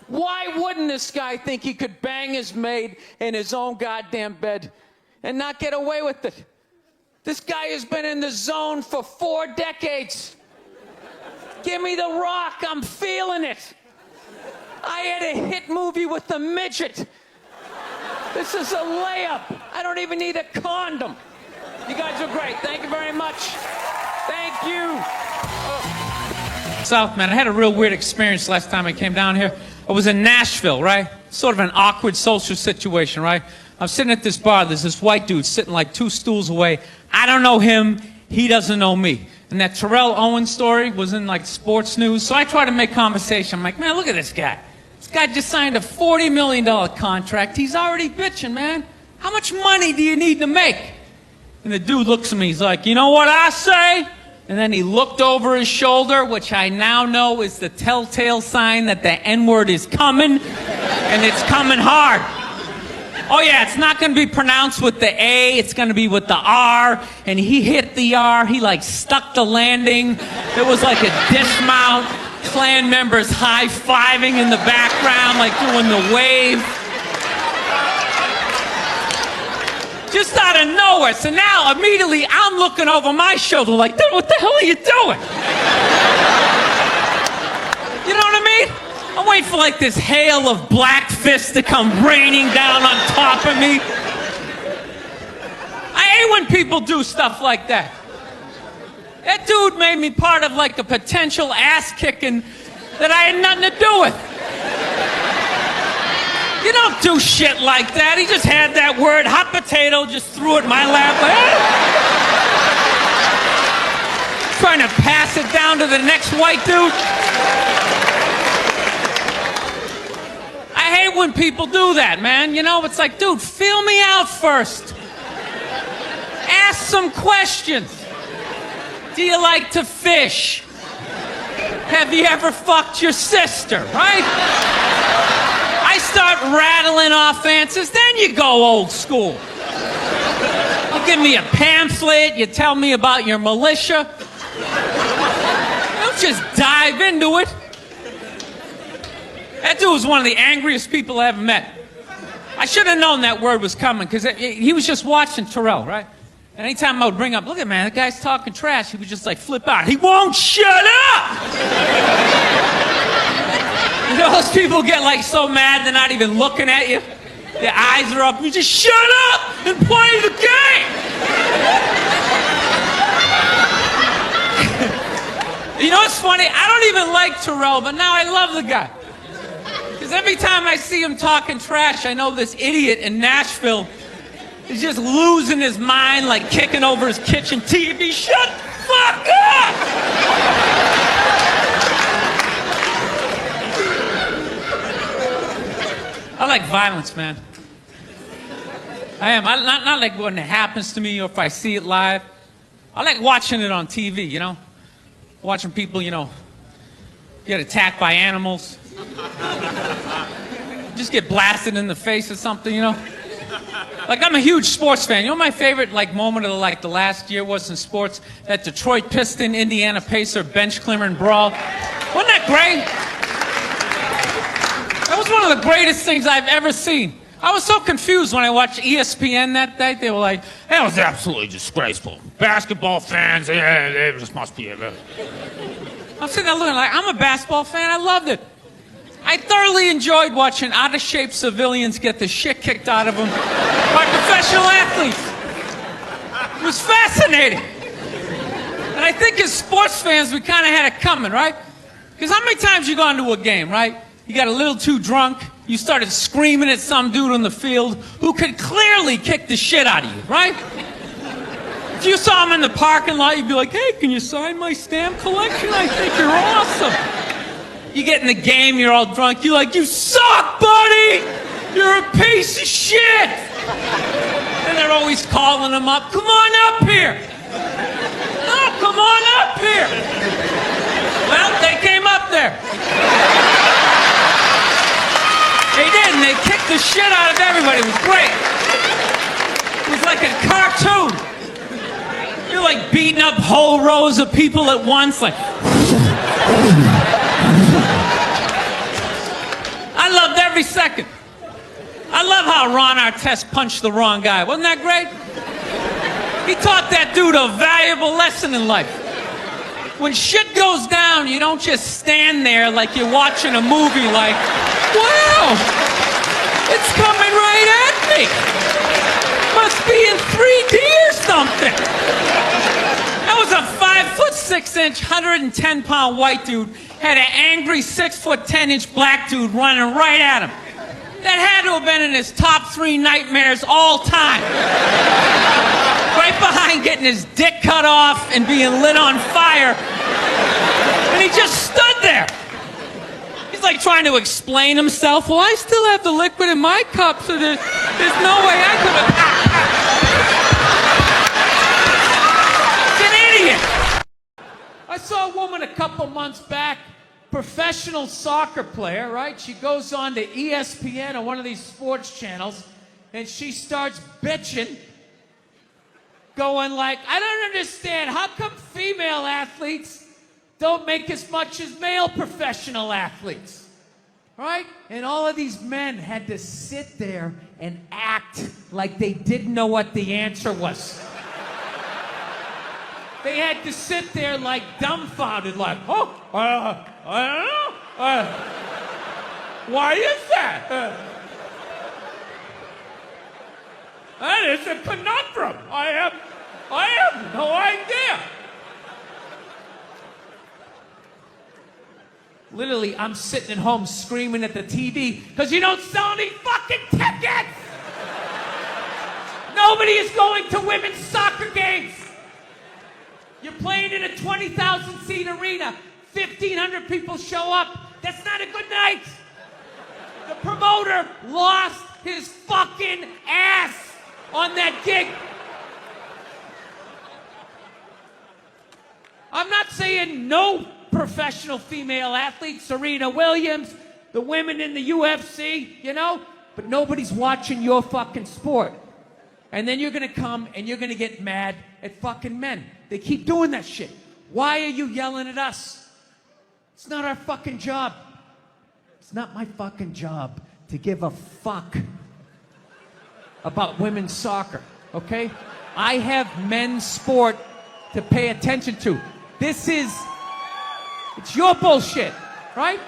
Why wouldn't this guy think he could bang his maid in his own goddamn bed and not get away with it? This guy has been in the zone for 4 decades. Give me the rock, I'm feeling it. I had a hit movie with a midget. This is a layup. I don't even need a condom. You guys are great. Thank you very much. Thank you. South, man, I had a real weird experience last time I came down here. I was in Nashville, right? Sort of an awkward social situation, right? I'm sitting at this bar. There's this white dude sitting like 2 stools away. I don't know him. He doesn't know me. And that Terrell Owens story was in like sports news. So I try to make conversation. I'm like, man, look at this guy. This guy just signed a $40 million contract. He's already bitching, man. How much money do you need to make? And the dude looks at me. He's like, you know what I say? And then he looked over his shoulder, which I now know is the telltale sign that the N-word is coming, and it's coming hard. Oh yeah, it's not going to be pronounced with the A, it's going to be with the R, and he hit the R, he like stuck the landing. There was like a dismount, Klan members high-fiving in the background, like doing the wave. Just out of nowhere. So now, immediately, I'm looking over my shoulder like, dude, what the hell are you doing? You know what I mean? I'm waiting for like this hail of black fists to come raining down on top of me. I hate when people do stuff like that. That dude made me part of like a potential ass kicking that I had nothing to do with. You don't do shit like that. He just had that word, hot potato, just threw it in my lap. Trying to pass it down to the next white dude. I hate when people do that, man. You know, it's like, dude, feel me out first. Ask some questions. Do you like to fish? Have you ever fucked your sister, right? I start rattling off answers, then you go old school. You give me a pamphlet, you tell me about your militia. Don't just dive into it. That dude was one of the angriest people I ever met. I should have known that word was coming, because he was just watching Terrell, right? And anytime I would bring up, look at man, that guy's talking trash, he would just like flip out. He won't shut up! You know, those people get like so mad they're not even looking at you. Their eyes are up. You just shut up and play the game. You know what's funny? I don't even like Terrell, but now I love the guy. Because every time I see him talking trash, I know this idiot in Nashville is just losing his mind, like kicking over his kitchen TV. Shut the fuck up! I like violence, man. I am. Not like when it happens to me or if I see it live. I like watching it on TV, you know? Watching people, you know, get attacked by animals. Just get blasted in the face or something, you know? Like, I'm a huge sports fan. You know my favorite, like, moment of, like, the last year was in sports? That Detroit Piston, Indiana Pacer, bench clearing brawl. Wasn't that great? That was one of the greatest things I've ever seen. I was so confused when I watched ESPN that day. They were like, that was absolutely disgraceful. Basketball fans, they just must be... I'm sitting there looking like, I'm a basketball fan. I loved it. I thoroughly enjoyed watching out-of-shape civilians get the shit kicked out of them by professional athletes. It was fascinating. And I think as sports fans, we kind of had it coming, right? Because how many times you gone to a game, right? You got a little too drunk, you started screaming at some dude on the field who could clearly kick the shit out of you, right? If you saw him in the parking lot, you'd be like, hey, can you sign my stamp collection? I think you're awesome. You get in the game, you're all drunk, you're like, you suck, buddy! You're a piece of shit! And they're always calling them up, come on up here! No, come on up here! Well, they came up there. They did, and they kicked the shit out of everybody. It was great. It was like a cartoon. You're like beating up whole rows of people at once, like... I loved every second. I love how Ron Artest punched the wrong guy. Wasn't that great? He taught that dude a valuable lesson in life. When shit goes down, you don't just stand there like you're watching a movie like, wow, it's coming right at me. Must be in 3D or something. That was a 5'6", 110-pound white dude had an angry 6'10" black dude running right at him. That had to have been in his top 3 nightmares all time. Right behind getting his dick cut off and being lit on fire. And he just stood there. He's like trying to explain himself. Well, I still have the liquid in my cup, so there's no way I could have... He's an idiot. I saw a woman a couple months back, professional soccer player, right? She goes on to ESPN or one of these sports channels, and she starts bitching, going like, I don't understand, how come female athletes don't make as much as male professional athletes, right? And all of these men had to sit there and act like they didn't know what the answer was. They had to sit there like dumbfounded, like, oh, I don't know. Why is that? That is a conundrum. I have no idea. Literally, I'm sitting at home screaming at the TV because you don't sell any fucking tickets. Nobody is going to women's soccer games. You're playing in a 20,000-seat arena. 1,500 people show up. That's not a good night. The promoter lost his fucking ass on that gig. I'm not saying no professional female athletes, Serena Williams, the women in the UFC, you know, but nobody's watching your fucking sport. And then you're gonna come and you're gonna get mad at fucking men. They keep doing that shit. Why are you yelling at us? It's not our fucking job. It's not my fucking job to give a fuck about women's soccer, okay? I have men's sport to pay attention to. It's your bullshit, right?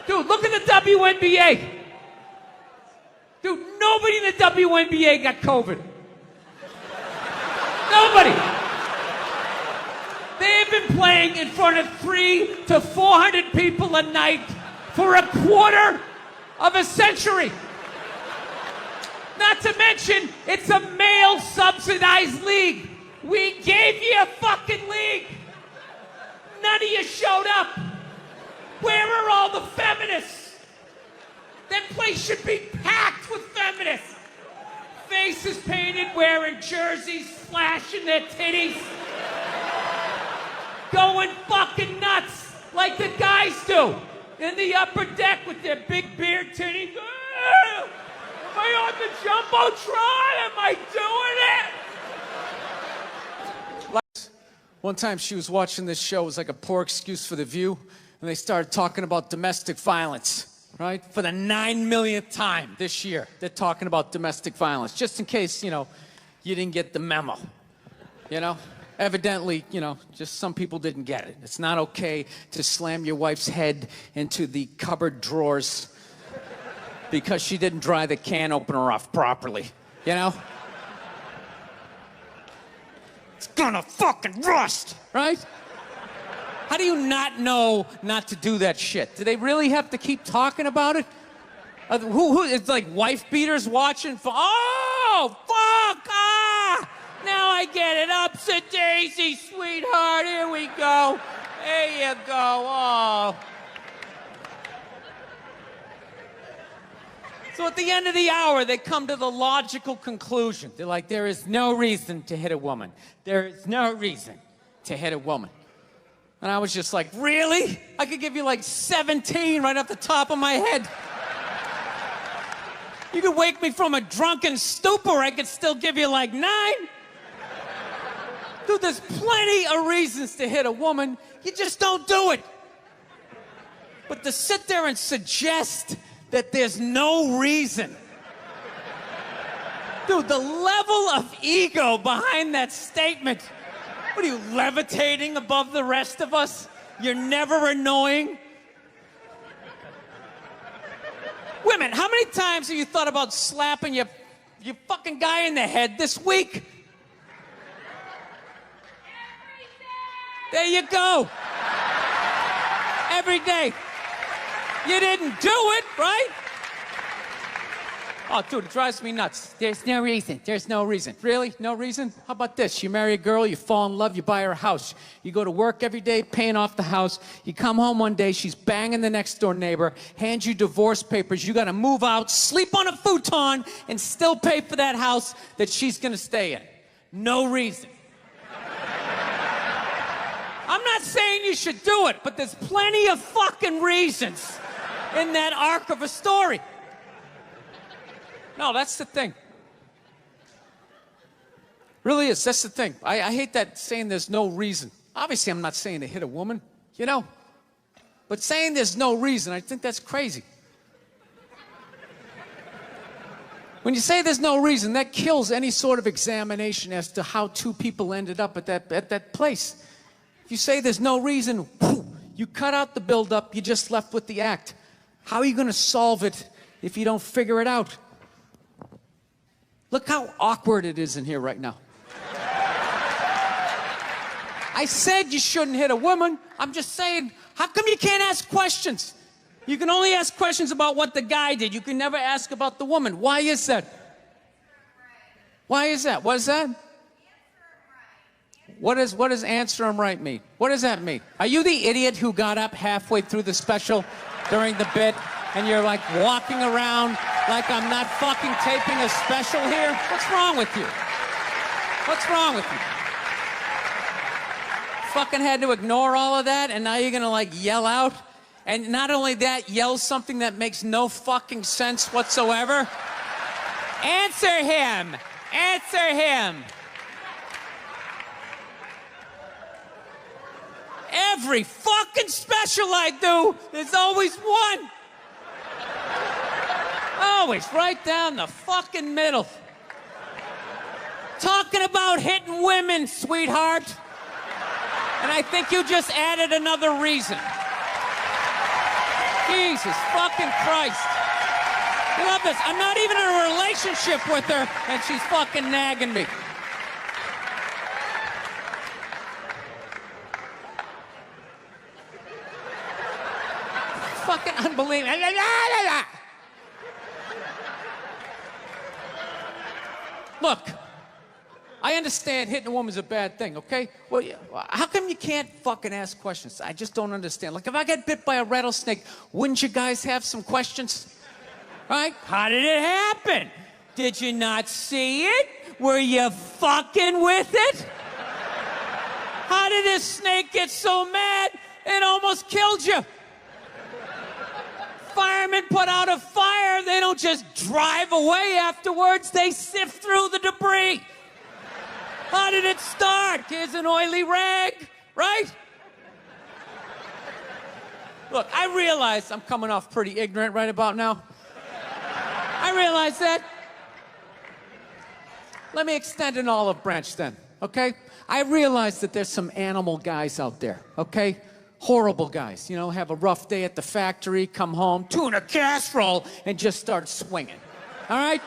Dude, look at the WNBA. Dude, nobody in the WNBA got COVID. Nobody. They have been playing in front of 300 to 400 people a night for a quarter of a century. Not to mention, it's a male-subsidized league. We gave you a fucking league. None of you showed up. Where are all the feminists? That place should be packed with feminists. Faces painted, wearing jerseys, flashing their titties. Going fucking nuts like the guys do in the upper deck with their big beard titties. Am I Jumbotron? Am I doing it? One time she was watching this show, it was like a poor excuse for The View, and they started talking about domestic violence, right? For the 9 millionth time this year, they're talking about domestic violence, just in case, you didn't get the memo, Evidently, just some people didn't get it. It's not okay to slam your wife's head into the cupboard drawers because she didn't dry the can opener off properly, It's gonna fucking rust, right? How do you not know not to do that shit? Do they really have to keep talking about it? Who it's like wife beaters watching? Oh, fuck! Ah! Now I get it. Upset daisy, sweetheart. Here we go. There you go. Oh. So at the end of the hour, they come to the logical conclusion. They're like, there is no reason to hit a woman. There is no reason to hit a woman. And I was just like, really? I could give you like 17 right off the top of my head. You could wake me from a drunken stupor, I could still give you like 9. Dude, there's plenty of reasons to hit a woman. You just don't do it. But to sit there and suggest that there's no reason. Dude, the level of ego behind that statement. What are you, levitating above the rest of us? You're never annoying? Women, how many times have you thought about slapping your fucking guy in the head this week? There you go. Every day. You didn't do it, right? Oh, dude, it drives me nuts. There's no reason. There's no reason. Really? No reason? How about this? You marry a girl, you fall in love, you buy her a house. You go to work every day, paying off the house. You come home one day, she's banging the next door neighbor, hands you divorce papers. You got to move out, sleep on a futon, and still pay for that house that she's going to stay in. No reason. I'm not saying you should do it, but there's plenty of fucking reasons in that arc of a story. No, that's the thing. Really is. That's the thing. I hate that saying there's no reason. Obviously, I'm not saying to hit a woman, But saying there's no reason, I think that's crazy. When you say there's no reason, that kills any sort of examination as to how two people ended up at that place. If you say there's no reason, you cut out the build-up, you're just left with the act. How are you going to solve it if you don't figure it out? Look how awkward it is in here right now. I said you shouldn't hit a woman. I'm just saying, how come you can't ask questions? You can only ask questions about what the guy did. You can never ask about the woman. Why is that? Why is that? What is that? What does answer him right mean? What does that mean? Are you the idiot who got up halfway through the special during the bit and you're like walking around like I'm not fucking taping a special here? What's wrong with you? What's wrong with you? Fucking had to ignore all of that and now you're gonna like yell out? And not only that, yell something that makes no fucking sense whatsoever? Answer him! Answer him! Every fucking special I do, there's always one. Always right down the fucking middle. Talking about hitting women, sweetheart. And I think you just added another reason. Jesus fucking Christ. You love this. I'm not even in a relationship with her, and she's fucking nagging me. Fucking unbelievable. Look, I understand hitting a woman's a bad thing, okay? Well, how come you can't fucking ask questions? I just don't understand. Like, if I get bit by a rattlesnake, wouldn't you guys have some questions? Right? How did it happen? Did you not see it? Were you fucking with it? How did this snake get so mad it almost killed you? firemen put out a fire, they don't just drive away afterwards, they sift through the debris. How did it start? Here's an oily rag, right? Look, I realize I'm coming off pretty ignorant right about now. I realize that. Let me extend an olive branch then, okay? I realize that there's some animal guys out there, okay? Horrible guys, you know, have a rough day at the factory, come home, tuna casserole, and just start swinging, all right?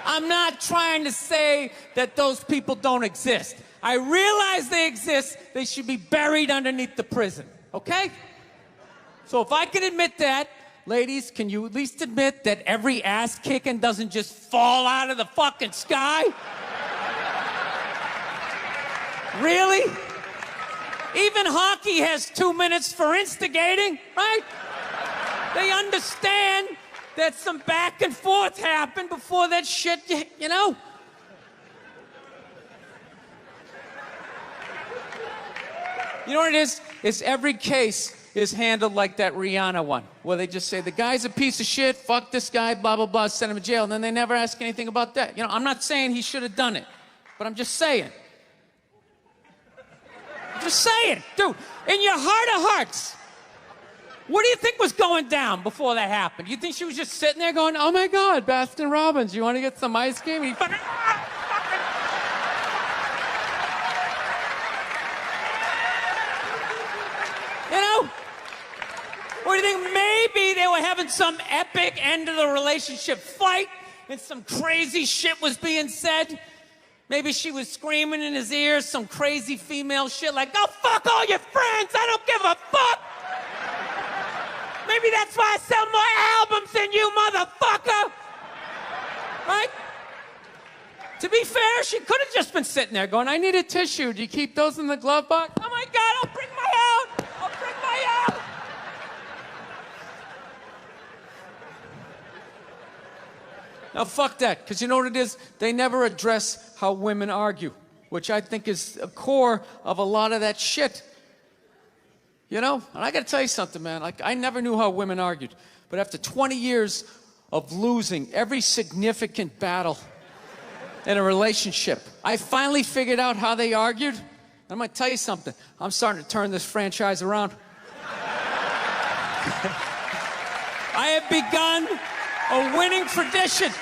I'm not trying to say that those people don't exist. I realize they exist. They should be buried underneath the prison, okay? So if I can admit that, ladies, can you at least admit that every ass kicking doesn't just fall out of the fucking sky? Really? Even hockey has 2 minutes for instigating, right? They understand that some back and forth happened before that shit, you know? You know what it is? It's every case is handled like that Rihanna one, where they just say, the guy's a piece of shit, fuck this guy, blah, blah, blah, send him to jail, and then they never ask anything about that. You know, I'm not saying he should have done it, but I'm just saying. I'm just saying, dude, in your heart of hearts, what do you think was going down before that happened? You think she was just sitting there going, oh my God, Baskin Robbins, you want to get some ice cream? And he fucking, you know? Or do you think maybe they were having some epic end of the relationship fight and some crazy shit was being said? Maybe she was screaming in his ears some crazy female shit like, go fuck all your friends, I don't give a fuck! Maybe that's why I sell more albums than you, motherfucker! Right? To be fair, she could have just been sitting there going, I need a tissue. Do you keep those in the glove box? Oh my God, I'll bring my out! I'll bring my out! Now, fuck that, because you know what it is? They never address how women argue, which I think is a core of a lot of that shit. You know? And I gotta tell you something, man. Like, I never knew how women argued. But after 20 years of losing every significant battle in a relationship, I finally figured out how they argued. I'm gonna tell you something. I'm starting to turn this franchise around. I have begun a winning tradition.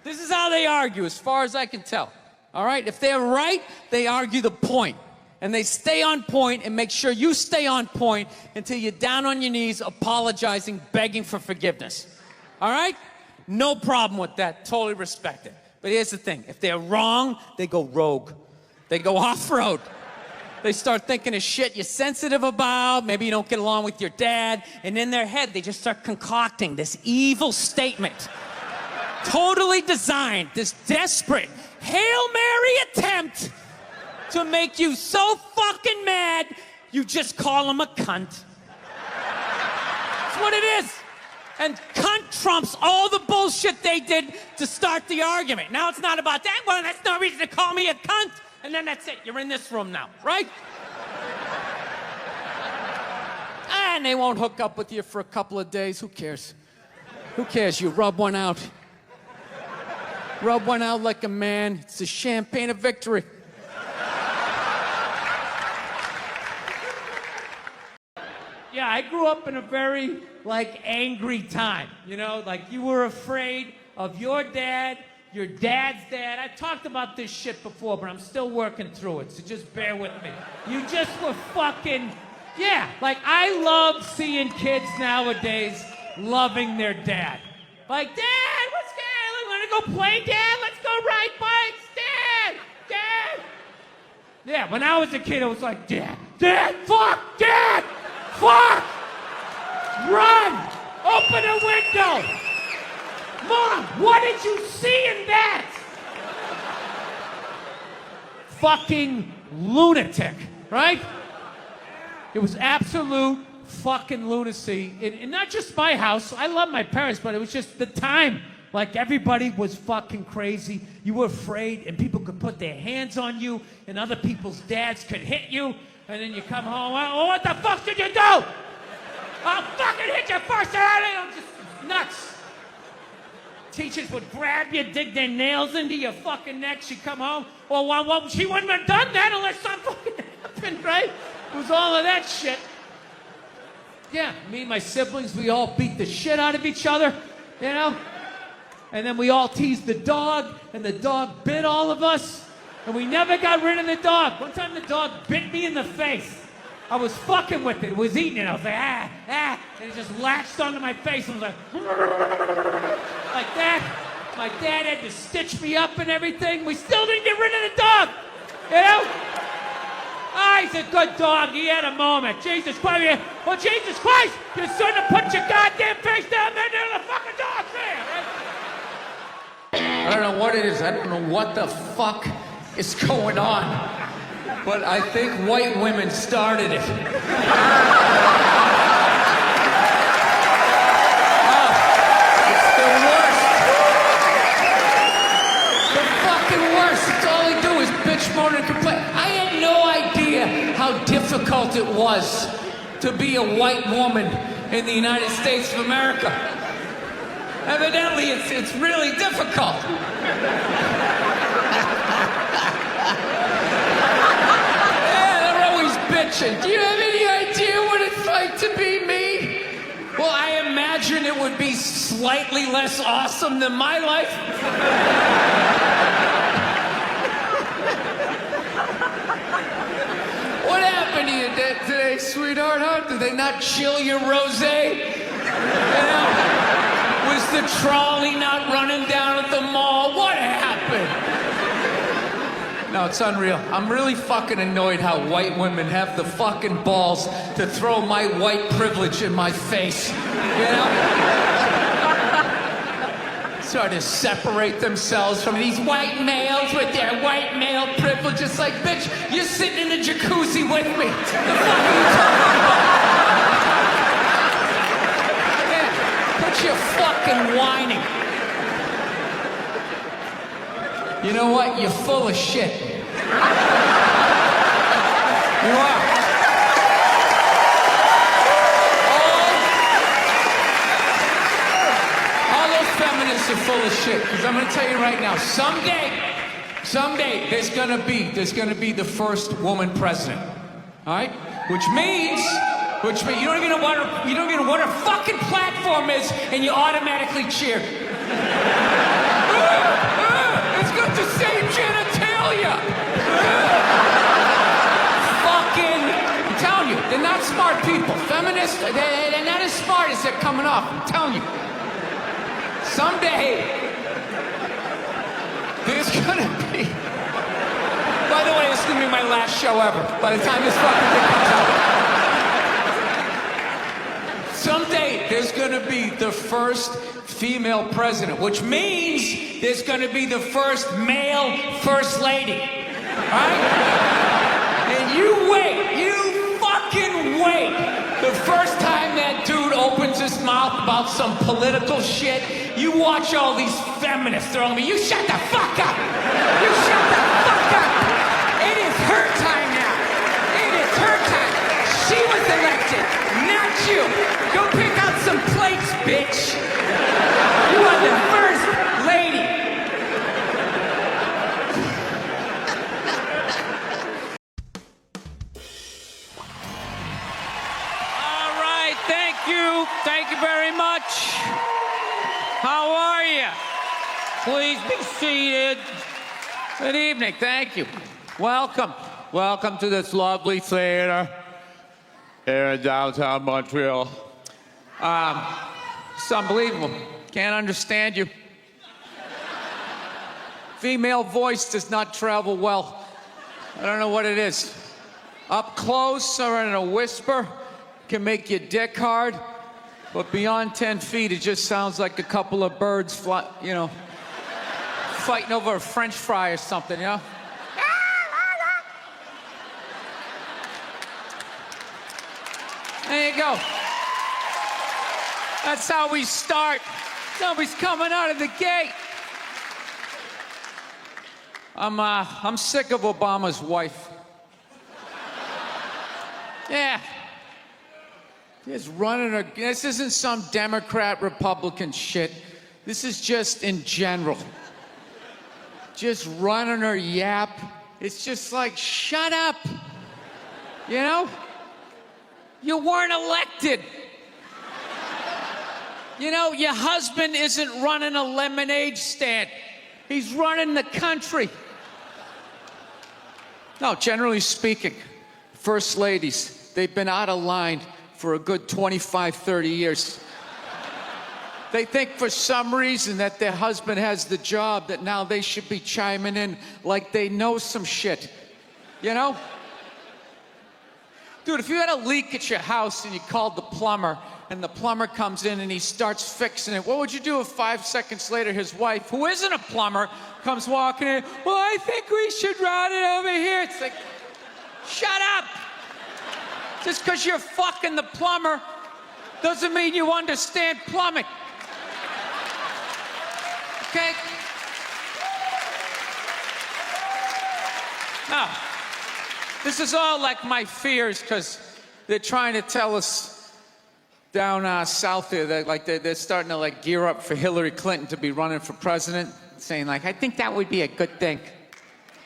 This is how they argue, as far as I can tell. All right? If they're right, they argue the point. And they stay on point and make sure you stay on point until you're down on your knees, apologizing, begging for forgiveness. All right? No problem with that. Totally respect it. But here's the thing. If they're wrong, they go rogue. They go off-road. They start thinking of shit you're sensitive about. Maybe you don't get along with your dad. And in their head, they just start concocting this evil statement. Totally designed, this desperate Hail Mary attempt to make you so fucking mad, you just call him a cunt. That's what it is. And cunt trumps all the bullshit they did to start the argument. Now it's not about that. Well, that's no reason to call me a cunt. And then that's it. You're in this room now, right? And they won't hook up with you for a couple of days. Who cares? Who cares? You rub one out. Rub one out like a man. It's the champagne of victory. Yeah, I grew up in a very, angry time. You know, you were afraid of your dad's dad. I've talked about this shit before, but I'm still working through it, so just bear with me. You just were fucking, I love seeing kids nowadays loving their dad. Like, Dad, what's good? Want to go play, Dad? Let's go ride bikes, Dad! Dad! Yeah, when I was a kid, I was like, Dad, fuck, Dad! Fuck! Run! Open a window! Mom, what did you see in that? Fucking lunatic, right? It was absolute fucking lunacy. And not just my house. I love my parents, but it was just the time. Everybody was fucking crazy. You were afraid, and people could put their hands on you, and other people's dads could hit you. And then you come home, well, what the fuck did you do? I'll fucking hit you first. I'm just nuts. Teachers would grab you, dig their nails into your fucking neck. She'd come home. Well, she wouldn't have done that unless something fucking happened, right? It was all of that shit. Yeah, me and my siblings, we all beat the shit out of each other, you know? And then we all teased the dog, and the dog bit all of us, and we never got rid of the dog. One time the dog bit me in the face. I was fucking with it. It was eating it. I was like, and it just latched onto my face and was like that. My dad had to stitch me up and everything. We still didn't get rid of the dog, you know? He's a good dog. He had a moment. Jesus Christ. Well, Jesus Christ, you shouldn't have put your goddamn face down there near the fucking dog there. I don't know what it is. I don't know what the fuck is going on. But I think white women started it. Oh, it's the worst. The fucking worst. It's all they do is bitch, moan, and complain. I had no idea how difficult it was to be a white woman in the United States of America. Evidently, it's really difficult. Bitching. Do you have any idea what it's like to be me? Well, I imagine it would be slightly less awesome than my life. What happened to you today, sweetheart? Huh? Did they not chill your rosé? You know? Was the trolley not running down at the mall? What happened? No, it's unreal. I'm really fucking annoyed how white women have the fucking balls to throw my white privilege in my face. You know? Sort of separate themselves from these white males with their white male privilege. It's like, bitch, you're sitting in the jacuzzi with me. The fuck are you talking about? Yeah, quit your fucking whining. You know what? You're full of shit. You are. All those feminists are full of shit. Because I'm going to tell you right now, someday, there's going to be the first woman president. All right? Which means you don't even know what her fucking platform is, and you automatically cheer. It's got the same genitalia. Fucking, I'm telling you, they're not smart people. Feminists, they're not as smart as they're coming off. I'm telling you. Someday, there's gonna be. By the way, this is gonna be my last show ever. By the time this fucking thing comes out. Someday, there's gonna be the first female president, which means there's going to be the first male first lady. Right? And you wait. You fucking wait. The first time that dude opens his mouth about some political shit, you watch all these feminists throwing me. You shut the fuck up. You shut the fuck up. It is her time now. It is her time. She was elected, not you. Go pick out some plates, bitch. You are the first lady. All right, thank you. Thank you very much. How are you? Please be seated. Good evening. Thank you. Welcome. Welcome to this lovely theater here in downtown Montreal. It's unbelievable. Can't understand you. Female voice does not travel well. I don't know what it is. Up close or in a whisper can make your dick hard, but beyond 10 feet, it just sounds like a couple of birds fighting over a French fry or something, you know? There you go. That's how we start. Nobody's coming out of the gate. I'm sick of Obama's wife. Yeah. Just running her. This isn't some Democrat, Republican shit. This is just in general. Just running her yap. It's just like, shut up. You know? You weren't elected. You know, your husband isn't running a lemonade stand. He's running the country. No, generally speaking, first ladies, they've been out of line for a good 25, 30 years. They think for some reason that their husband has the job, that now they should be chiming in like they know some shit. You know? Dude, if you had a leak at your house and you called the plumber, and the plumber comes in and he starts fixing it, what would you do if 5 seconds later his wife, who isn't a plumber, comes walking in? Well, I think we should run it over here. It's like, shut up! Just because you're fucking the plumber doesn't mean you understand plumbing. Okay? No. This is all like my fears, because they're trying to tell us down south there that like they're starting to like gear up for Hillary Clinton to be running for president, saying like, I think that would be a good thing.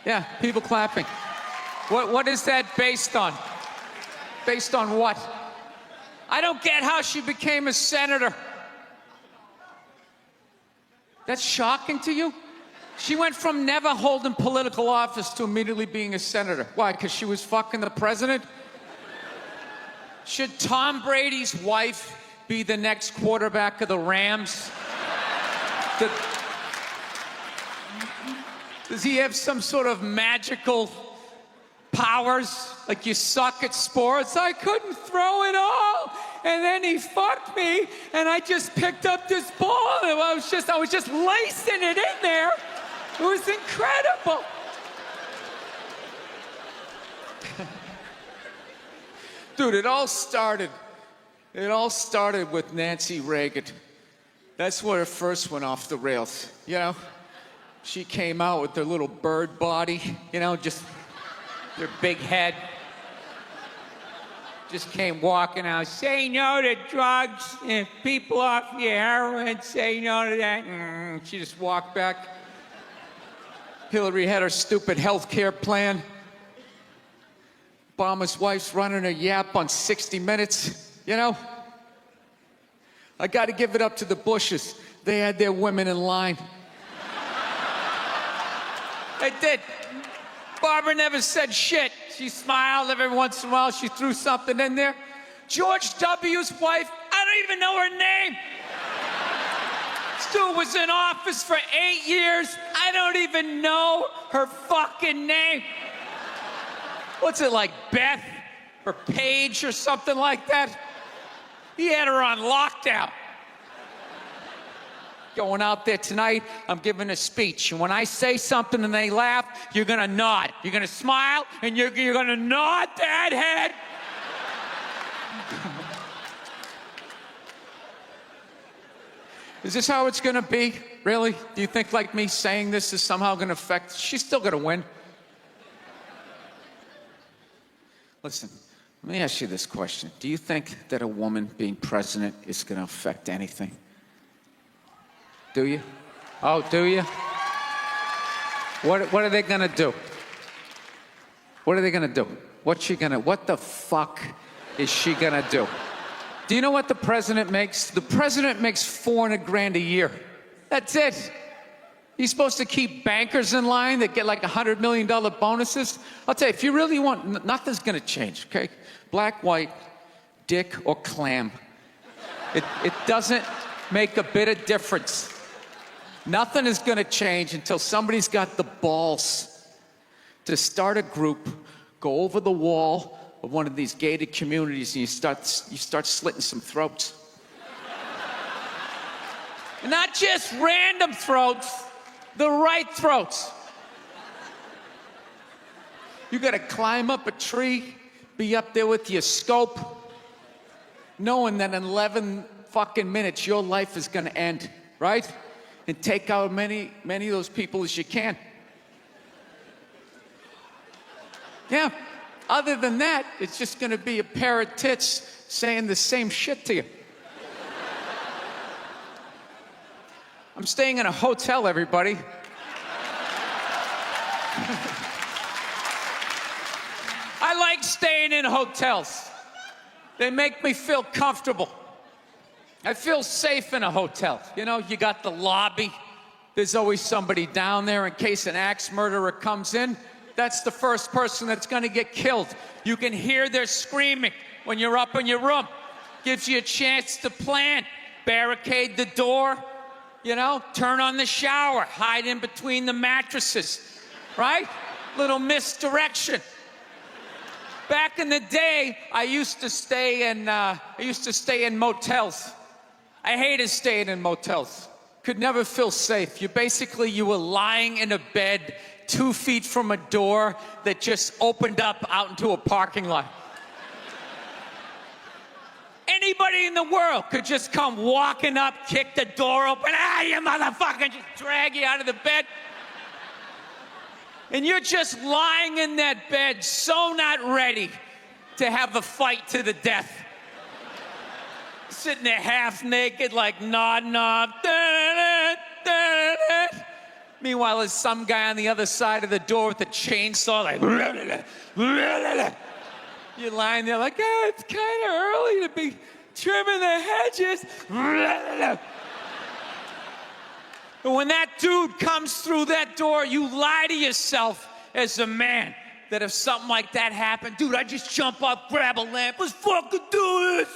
Yeah, people clapping. What is that based on? Based on what? I don't get how she became a senator. That's shocking to you? She went from never holding political office to immediately being a senator. Why? Because she was fucking the president? Should Tom Brady's wife be the next quarterback of the Rams? Does he have some sort of magical powers? Like, you suck at sports? I couldn't throw it all, and then he fucked me, and I just picked up this ball, and I was just lacing it in there. It was incredible. Dude, it all started with Nancy Reagan. That's where it first went off the rails, you know? She came out with her little bird body, you know, just their big head. Just came walking out, say no to drugs, and people off your heroin, say no to that. She just walked back. Hillary had her stupid health care plan. Obama's wife's running her yap on 60 Minutes, you know? I gotta give it up to the Bushes. They had their women in line. They did. Barbara never said shit. She smiled every once in a while. She threw something in there. George W.'s wife, I don't even know her name. Stu was in office for 8 years. I don't even know her fucking name. What's it, like Beth or Paige or something like that? He had her on lockdown. Going out there tonight, I'm giving a speech. And when I say something and they laugh, you're gonna nod. You're gonna smile and you're gonna nod that head. Is this how it's gonna be? Really? Do you think like me saying this is somehow gonna affect? She's still gonna win. Listen, let me ask you this question. Do you think that a woman being president is gonna affect anything? Do you? Oh, do you? What are they gonna do? What are they gonna do? What the fuck is she gonna do? Do you know what the president makes? The president makes $400,000 a year. That's it. He's supposed to keep bankers in line that get like $100 million bonuses. I'll tell you, if you really want, nothing's gonna change, okay? Black, white, dick, or clam. It doesn't make a bit of difference. Nothing is gonna change until somebody's got the balls to start a group, go over the wall of one of these gated communities, and you start slitting some throats. And not just random throats, the right throats. You gotta climb up a tree, be up there with your scope, knowing that in 11 fucking minutes your life is gonna end, right? And take out many of those people as you can. Yeah. Other than that, it's just gonna be a pair of tits saying the same shit to you. I'm staying in a hotel, everybody. I like staying in hotels. They make me feel comfortable. I feel safe in a hotel. You know, you got the lobby. There's always somebody down there in case an axe murderer comes in. That's the first person that's gonna get killed. You can hear their screaming when you're up in your room. Gives you a chance to plan. Barricade the door, you know, turn on the shower, hide in between the mattresses, right? Little misdirection. Back in the day, I used to stay in motels. I hated staying in motels. Could never feel safe. You were lying in a bed 2 feet from a door that just opened up out into a parking lot. Anybody in the world could just come walking up, kick the door open, you motherfucker, just drag you out of the bed. And you're just lying in that bed, so not ready to have a fight to the death. Sitting there half naked, like nodding off. Meanwhile, there's some guy on the other side of the door with a chainsaw, like. You're lying there like, it's kind of early to be trimming the hedges. And when that dude comes through that door, you lie to yourself as a man that if something like that happened, dude, I'd just jump up, grab a lamp, let's fucking do this.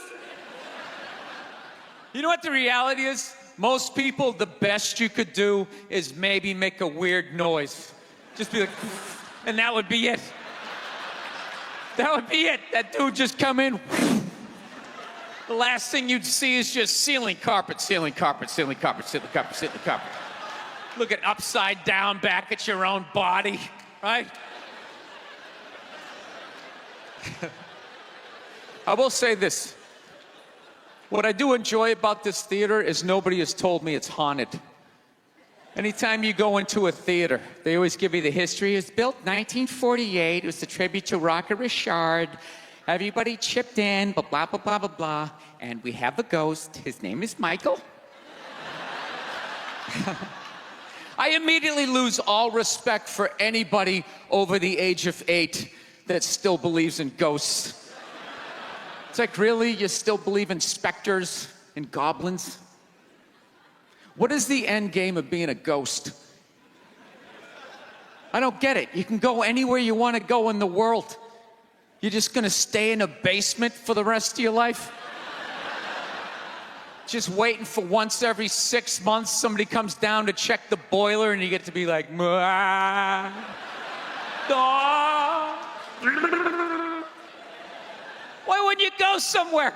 You know what the reality is? Most people, the best you could do is maybe make a weird noise. Just be like, and that would be it. That would be it. That dude just come in. The last thing you'd see is just ceiling carpet, ceiling carpet, ceiling carpet, ceiling carpet, ceiling carpet. Looking upside down back at your own body, right? I will say this. What I do enjoy about this theater is nobody has told me it's haunted. Anytime you go into a theater, they always give you the history. It was built 1948. It was a tribute to Rocket Richard. Everybody chipped in, blah, blah, blah, blah, blah, blah. And we have a ghost. His name is Michael. I immediately lose all respect for anybody over the age of 8 that still believes in ghosts. It's like, really? You still believe in specters and goblins? What is the end game of being a ghost? I don't get it. You can go anywhere you want to go in the world. You're just going to stay in a basement for the rest of your life? Just waiting for once every 6 months somebody comes down to check the boiler and you get to be like, why wouldn't you go somewhere?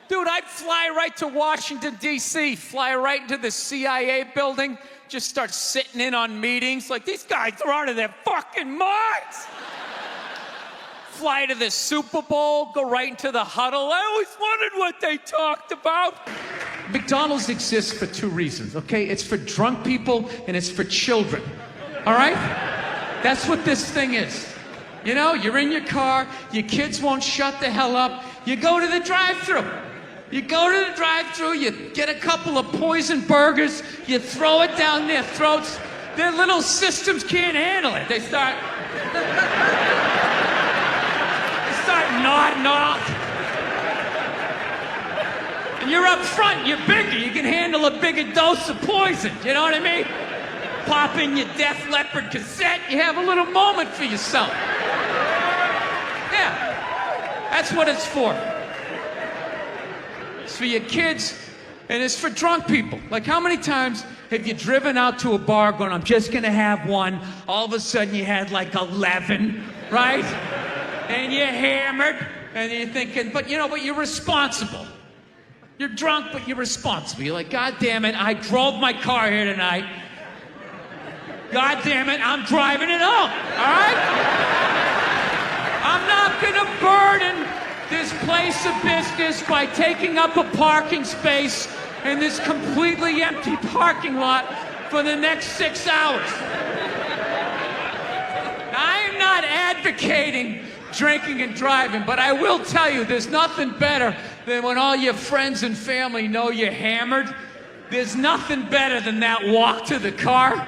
Dude, I'd fly right to Washington, D.C., fly right into the CIA building, just start sitting in on meetings. Like, these guys are out of their fucking minds. Fly to the Super Bowl, go right into the huddle. I always wondered what they talked about. McDonald's exists for 2 reasons, okay? It's for drunk people and it's for children, all right? That's what this thing is. You know, you're in your car, your kids won't shut the hell up, you go to the drive-thru. You go to the drive-thru, you get a couple of poison burgers, you throw it down their throats. Their little systems can't handle it. They start nodding off. And you're up front, you're bigger, you can handle a bigger dose of poison, you know what I mean? Pop in your Def Leppard cassette, you have a little moment for yourself. Yeah, that's what it's for. It's for your kids, and it's for drunk people. Like, how many times have you driven out to a bar going, I'm just gonna have one, all of a sudden you had like 11, right? And you're hammered, and you're thinking, but you're responsible. You're drunk, but you're responsible. You're like, God damn it, I drove my car here tonight. God damn it, I'm driving it home, all right? I'm not gonna burden this place of business by taking up a parking space in this completely empty parking lot for the next 6 hours. Now, I am not advocating drinking and driving, but I will tell you, there's nothing better than when all your friends and family know you're hammered. There's nothing better than that walk to the car.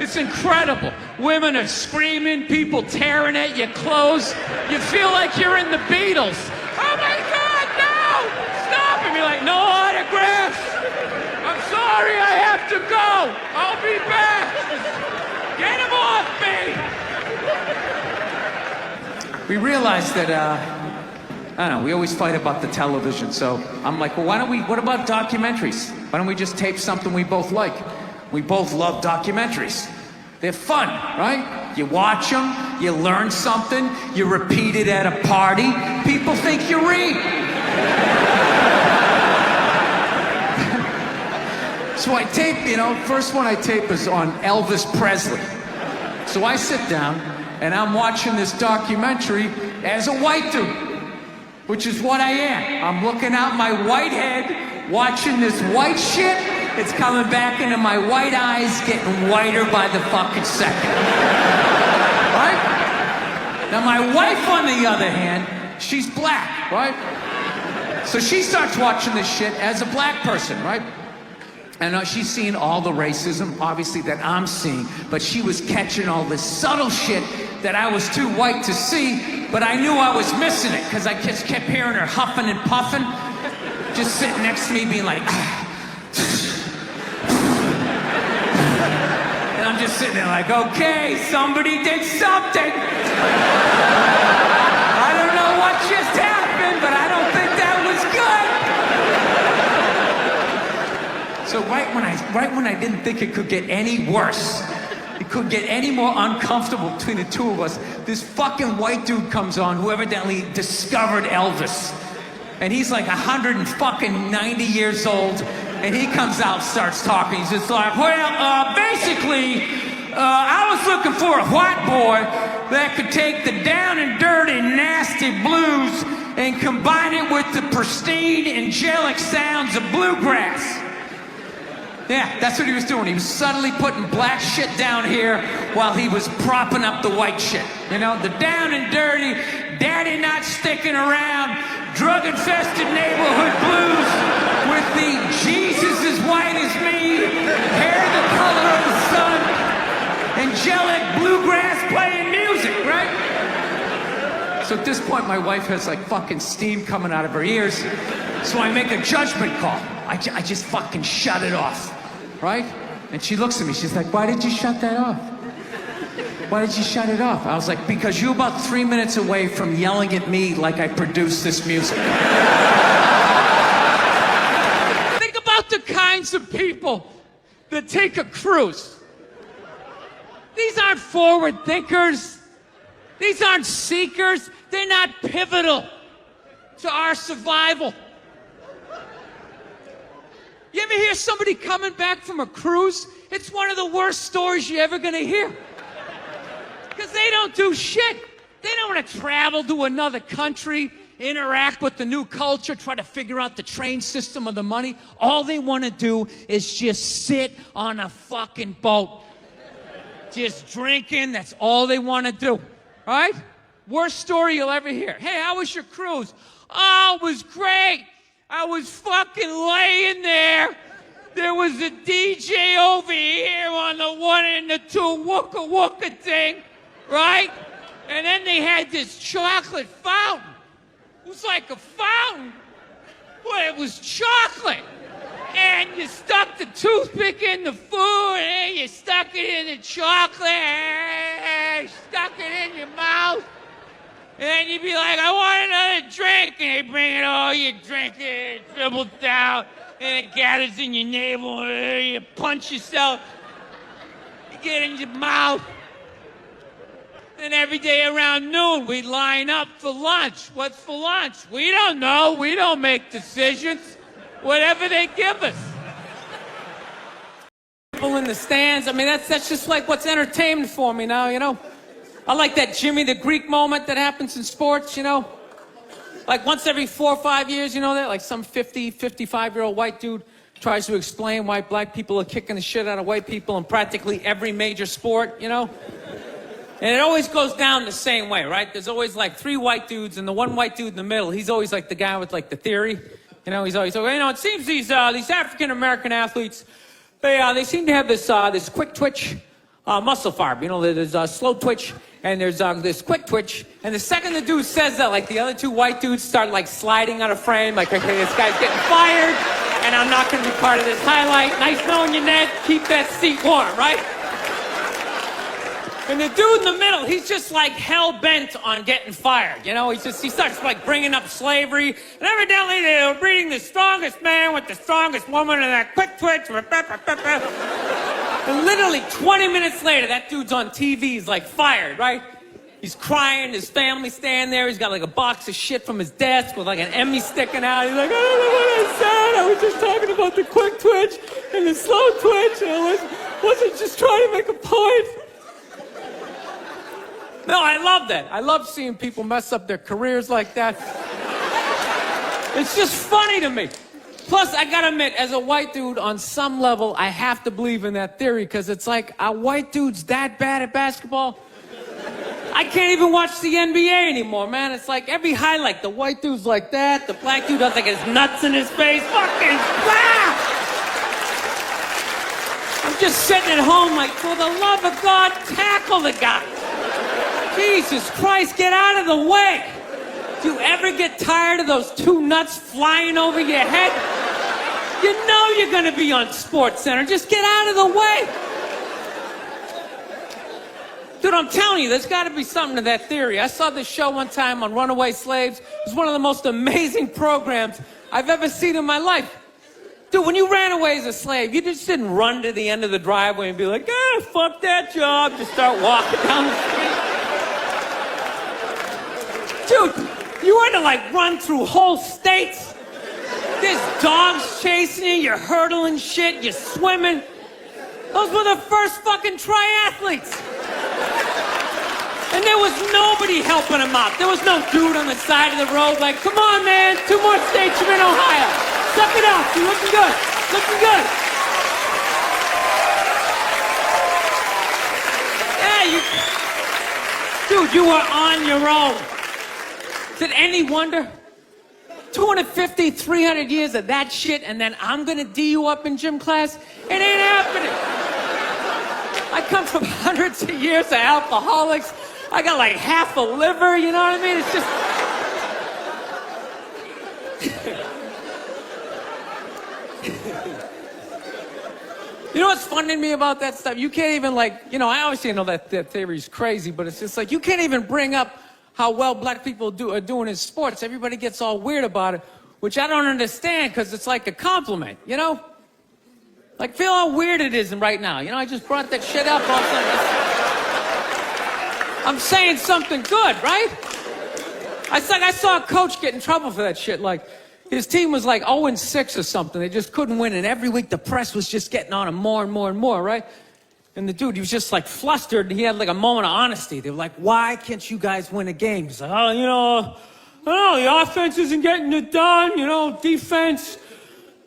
It's incredible. Women are screaming, people tearing at your clothes. You feel like you're in the Beatles. Oh my God, no! Stop! And you're like, no autographs! I'm sorry, I have to go! I'll be back! Get him off me! We realized that, I don't know, we always fight about the television, so I'm like, well, what about documentaries? Why don't we just tape something we both like? We both love documentaries. They're fun, right? You watch them, you learn something, you repeat it at a party, people think you read. So I tape, first one I tape is on Elvis Presley. So I sit down and I'm watching this documentary as a white dude, which is what I am. I'm looking out my white head, watching this white shit. It's coming back into my white eyes, getting whiter by the fucking second. Right? Now my wife, on the other hand, she's black, right? So she starts watching this shit as a black person, right? And she's seeing all the racism, obviously, that I'm seeing, but she was catching all this subtle shit that I was too white to see, but I knew I was missing it, because I just kept hearing her huffing and puffing, just sitting next to me being like, and I'm just sitting there like, okay, somebody did something. I don't know what just happened, but I don't think that was good. So right when I didn't think it could get any worse, it could get any more uncomfortable between the two of us, this fucking white dude comes on who evidently discovered Elvis. And he's like 190 years old, and he comes out, starts talking. He's just like, well, basically, I was looking for a white boy that could take the down and dirty, nasty blues and combine it with the pristine, angelic sounds of bluegrass. Yeah, that's what he was doing. He was subtly putting black shit down here while he was propping up the white shit. The down and dirty, daddy not sticking around, drug-infested neighborhood blues with the Jesus as white as me, hair the color of the sun, angelic bluegrass playing music, right? So at this point, my wife has like fucking steam coming out of her ears. So I make a judgment call. I just fucking shut it off, right? And she looks at me, she's like, why did you shut that off? Why did you shut it off? I was like, because you're about 3 minutes away from yelling at me like I produced this music. Think about the kinds of people that take a cruise. These aren't forward thinkers. These aren't seekers. They're not pivotal to our survival. You ever hear somebody coming back from a cruise? It's one of the worst stories you're ever gonna hear. Because they don't do shit. They don't want to travel to another country, interact with the new culture, try to figure out the train system or the money. All they want to do is just sit on a fucking boat. Just drinking, that's all they want to do. Right? Worst story you'll ever hear. Hey, how was your cruise? Oh, it was great. I was fucking laying there. There was a DJ over here on the 1 and the 2 wooka wooka thing, right? And then they had this chocolate fountain. It was like a fountain, but it was chocolate. And you stuck the toothpick in the food, and you stuck it in the chocolate, and you stuck it in your mouth. And you'd be like, I want another drink. And they bring it all, you drink it, it dribbles down, and it gathers in your navel, and you punch yourself, you get it in your mouth. And every day around noon, we'd line up for lunch. What's for lunch? We don't know. We don't make decisions. Whatever they give us. People in the stands, I mean, that's just like what's entertainment for me now, I like that Jimmy the Greek moment that happens in sports, Like once every 4 or 5 years, that? Like some 50, 55-year-old white dude tries to explain why black people are kicking the shit out of white people in practically every major sport, And it always goes down the same way, right? There's always like 3 white dudes, and the one white dude in the middle, he's always like the guy with like the theory. You know, he's always, it seems these African-American athletes, they seem to have this quick twitch muscle fiber. You know, there's a slow twitch, and there's this quick twitch. And the second the dude says that, like the other 2 white dudes start like sliding out of frame, like, okay, this guy's getting fired, and I'm not going to be part of this highlight. Nice knowing you, Ned. Keep that seat warm, right? And the dude in the middle, he's just like hell-bent on getting fired. You know, he starts like bringing up slavery. And evidently they were breeding the strongest man with the strongest woman and that quick twitch. And literally 20 minutes later, that dude's on TV. He's like fired, right? He's crying. His family's standing there. He's got like a box of shit from his desk with like an Emmy sticking out. He's like, I don't know what I said. I was just talking about the quick twitch and the slow twitch. And I wasn't just trying to make a point. No, I love that. I love seeing people mess up their careers like that. It's just funny to me. Plus, I gotta admit, as a white dude, on some level, I have to believe in that theory, because it's like, are white dudes that bad at basketball? I can't even watch the NBA anymore, man. It's like every highlight, the white dude's like that, the black dude has like his nuts in his face. Fucking ah! I'm just sitting at home like, for the love of God, tackle the guy. Jesus Christ, get out of the way. Do you ever get tired of those 2 nuts flying over your head? You know you're going to be on SportsCenter. Just get out of the way. Dude, I'm telling you, there's got to be something to that theory. I saw this show one time on runaway slaves. It was one of the most amazing programs I've ever seen in my life. Dude, when you ran away as a slave, you just didn't run to the end of the driveway and be like, fuck that job. Just start walking down the street. Dude, you had to like run through whole states. There's dogs chasing you, you're hurdling shit, you're swimming. Those were the first fucking triathletes. And there was nobody helping them out. There was no dude on the side of the road like, come on, man, 2 more states, you're in Ohio. Suck it up, you're looking good, looking good. Yeah, dude, you were on your own. Is it any wonder? 250, 300 years of that shit, and then I'm gonna D you up in gym class? It ain't happening. I come from hundreds of years of alcoholics. I got like half a liver, you know what I mean? It's just... You know what's funny to me about that stuff? You can't even like, you know, I obviously know that theory's crazy, but it's just like, you can't even bring up how well black people are doing in sports. Everybody gets all weird about it, which I don't understand, because it's like a compliment, you know? Like, feel how weird it is right now. You know, I just brought that shit up all of a sudden. I'm saying something good, right? I saw a coach get in trouble for that shit. Like, his team was like 0-6 or something. They just couldn't win, and every week the press was just getting on him more and more and more, right? And the dude, he was just like flustered, and he had like a moment of honesty. They were like, why can't you guys win a game? He's like, oh, you know, the offense isn't getting it done, you know, defense,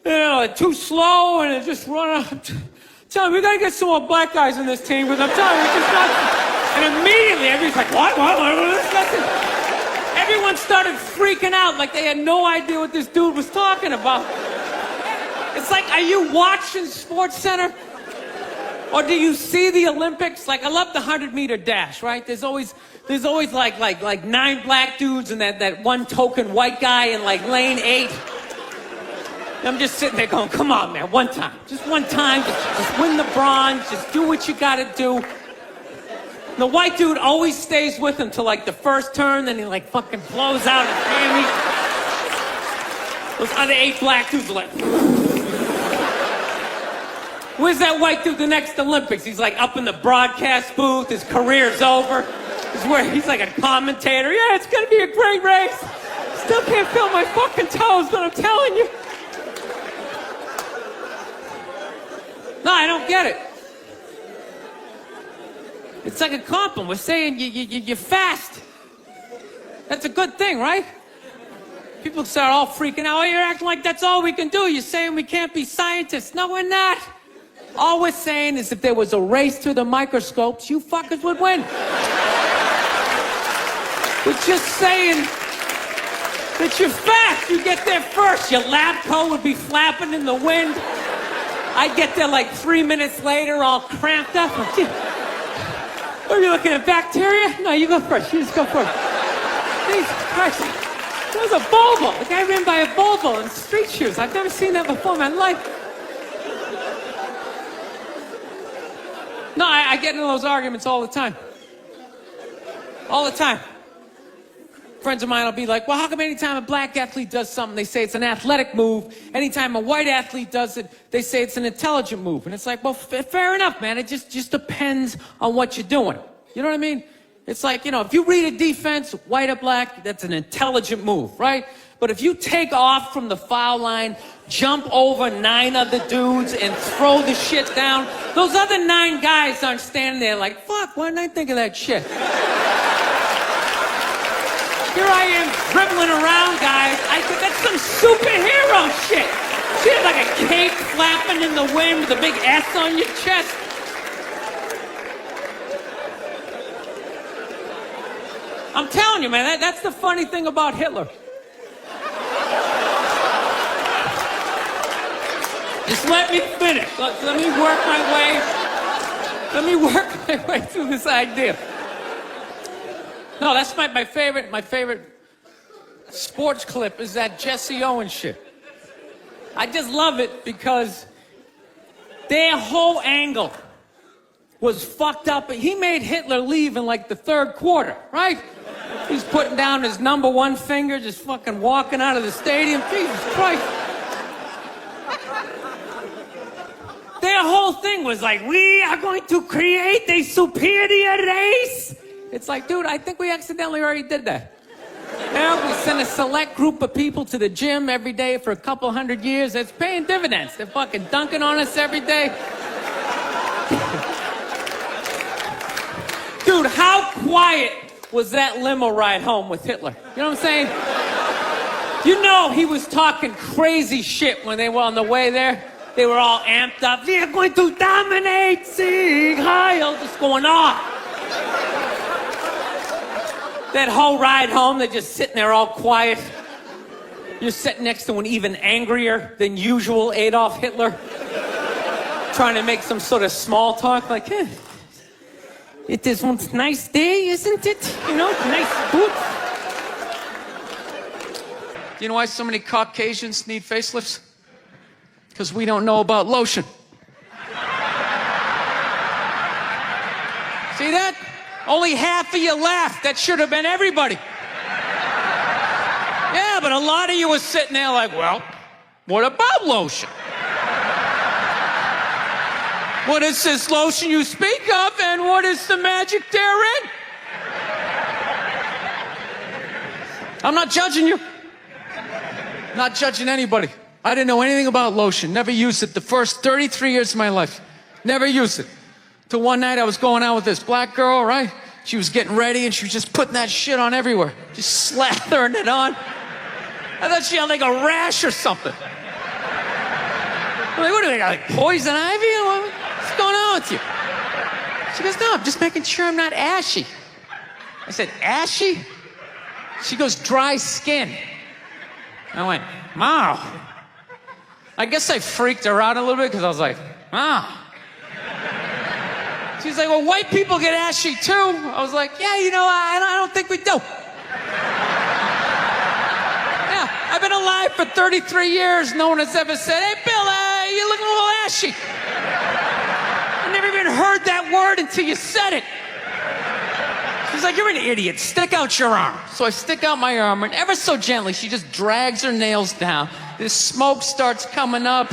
you know, too slow, and it just run out. Tell me, we gotta get some more black guys in this team, because I'm telling you, it's just not. And immediately, everybody's like, what? Everyone started freaking out like they had no idea what this dude was talking about. It's like, are you watching SportsCenter? Or do you see the Olympics? Like, I love the 100-meter dash, right? There's always like 9 black dudes and that one token white guy in like lane 8. And I'm just sitting there going, come on, man, one time. Just one time, just win the bronze, just do what you gotta do. And the white dude always stays with him till like the first turn, then he like fucking blows out his hammy. Those other 8 black dudes are like... Where's that white dude the next Olympics? He's like up in the broadcast booth. His career's over. He's like a commentator. Yeah, it's gonna be a great race. Still can't feel my fucking toes, but I'm telling you. No, I don't get it. It's like a compliment. We're saying you're fast. That's a good thing, right? People start all freaking out. Oh, you're acting like that's all we can do. You're saying we can't be scientists. No, we're not. All we're saying is if there was a race to the microscopes, you fuckers would win. We're just saying that you're fast. You get there first. Your lab coat would be flapping in the wind. I'd get there like 3 minutes later, all cramped up. Are you looking at bacteria? No, you go first. You just go first. Jesus Christ. That was a Volvo. The guy ran by a Volvo in street shoes. I've never seen that before in my life. No, I get into those arguments all the time. All the time. Friends of mine will be like, well, how come anytime a black athlete does something, they say it's an athletic move? Anytime a white athlete does it, they say it's an intelligent move. And it's like, well, fair enough, man. It just depends on what you're doing. You know what I mean? It's like, you know, if you read a defense, white or black, that's an intelligent move, right? But if you take off from the foul line, jump over 9 other dudes, and throw the shit down, those other 9 guys aren't standing there like, fuck, why didn't I think of that shit? Here I am dribbling around, guys. That's some superhero shit. She had like a cape flapping in the wind with a big S on your chest. I'm telling you, man, that's the funny thing about Hitler. Just let me finish. Let me work my way. Let me work my way through this idea. No, that's my favorite sports clip is that Jesse Owens shit. I just love it because their whole angle was fucked up. He made Hitler leave in like the 3rd quarter, right? He's putting down his number 1 finger, just fucking walking out of the stadium. Jesus Christ. Their whole thing was like, we are going to create a superior race. It's like, dude, I think we accidentally already did that. Yeah, we send a select group of people to the gym every day for a couple 100 years. It's paying dividends. They're fucking dunking on us every day. Dude, how quiet was that limo ride home with Hitler? You know what I'm saying? You know he was talking crazy shit when they were on the way there. They were all amped up. We are going to dominate, Sieg Heil, just going off. That whole ride home, they're just sitting there all quiet. You're sitting next to an even angrier than usual Adolf Hitler, trying to make some sort of small talk, like, it is one nice day, isn't it? You know, nice boots. Do you know why so many Caucasians need facelifts? Because we don't know about lotion. See that? Only half of you laughed. That should have been everybody. Yeah, but a lot of you were sitting there like, well, what about lotion? What is this lotion you speak of, and what is the magic therein? I'm not judging you. Not judging anybody. I didn't know anything about lotion. Never used it the first 33 years of my life. Never used it. Till one night I was going out with this black girl, right? She was getting ready and she was just putting that shit on everywhere. Just slathering it on. I thought she had like a rash or something. I'm like, what do we got, like poison ivy? What's going on with you? She goes, no, I'm just making sure I'm not ashy. I said, ashy? She goes, dry skin. I went, wow. I guess I freaked her out a little bit because I was like, wow. She's like, well, white people get ashy too. I was like, yeah, you know, I don't think we do. Yeah, I've been alive for 33 years. No one has ever said, hey, Bill, you're looking a little ashy. I never even heard that word until you said it. She's like, you're an idiot. Stick out your arm. So I stick out my arm, and ever so gently, she just drags her nails down. This smoke starts coming up.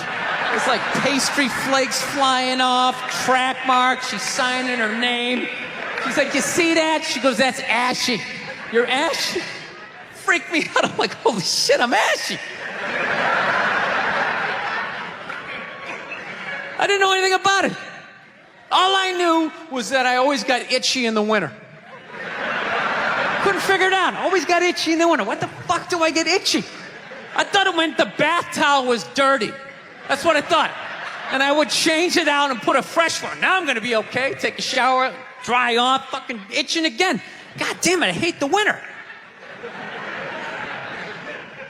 It's like pastry flakes flying off, track marks. She's signing her name. She's like, you see that? She goes, that's ashy. You're ashy? Freaked me out. I'm like, holy shit, I'm ashy. I didn't know anything about it. All I knew was that I always got itchy in the winter. Couldn't figure it out. Always got itchy in the winter. What the fuck do I get itchy? I thought it meant the bath towel was dirty. That's what I thought. And I would change it out and put a fresh one. Now I'm gonna be okay. Take a shower, dry off, fucking itching again. God damn it, I hate the winter.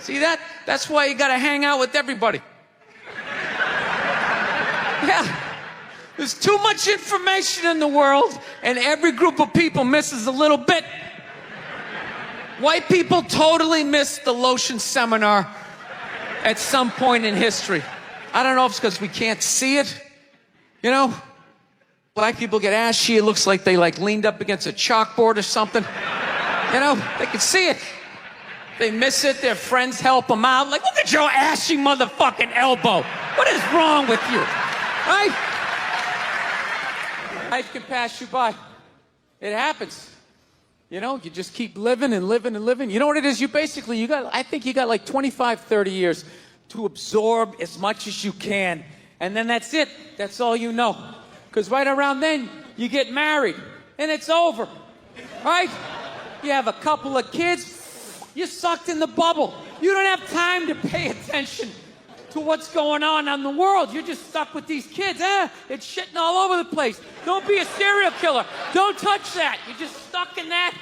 See that? That's why you gotta hang out with everybody. Yeah. There's too much information in the world, and every group of people misses a little bit. White people totally missed the Lotion seminar at some point in history. I don't know if it's because we can't see it. You know? Black people get ashy, it looks like they leaned up against a chalkboard or something. You know? They can see it. They miss it, their friends help them out. Like, look at your ashy motherfucking elbow. What is wrong with you? Right? Life can pass you by. It happens. You know, you just keep living and living and living. You know what it is? I think you got like 25, 30 years to absorb as much as you can. And then that's it. That's all you know. Because right around then, you get married. And it's over. Right? You have a couple of kids. You're sucked in the bubble. You don't have time to pay attention to what's going on in the world. You're just stuck with these kids. It's shitting all over the place. Don't be a serial killer. Don't touch that. You're just stuck in that.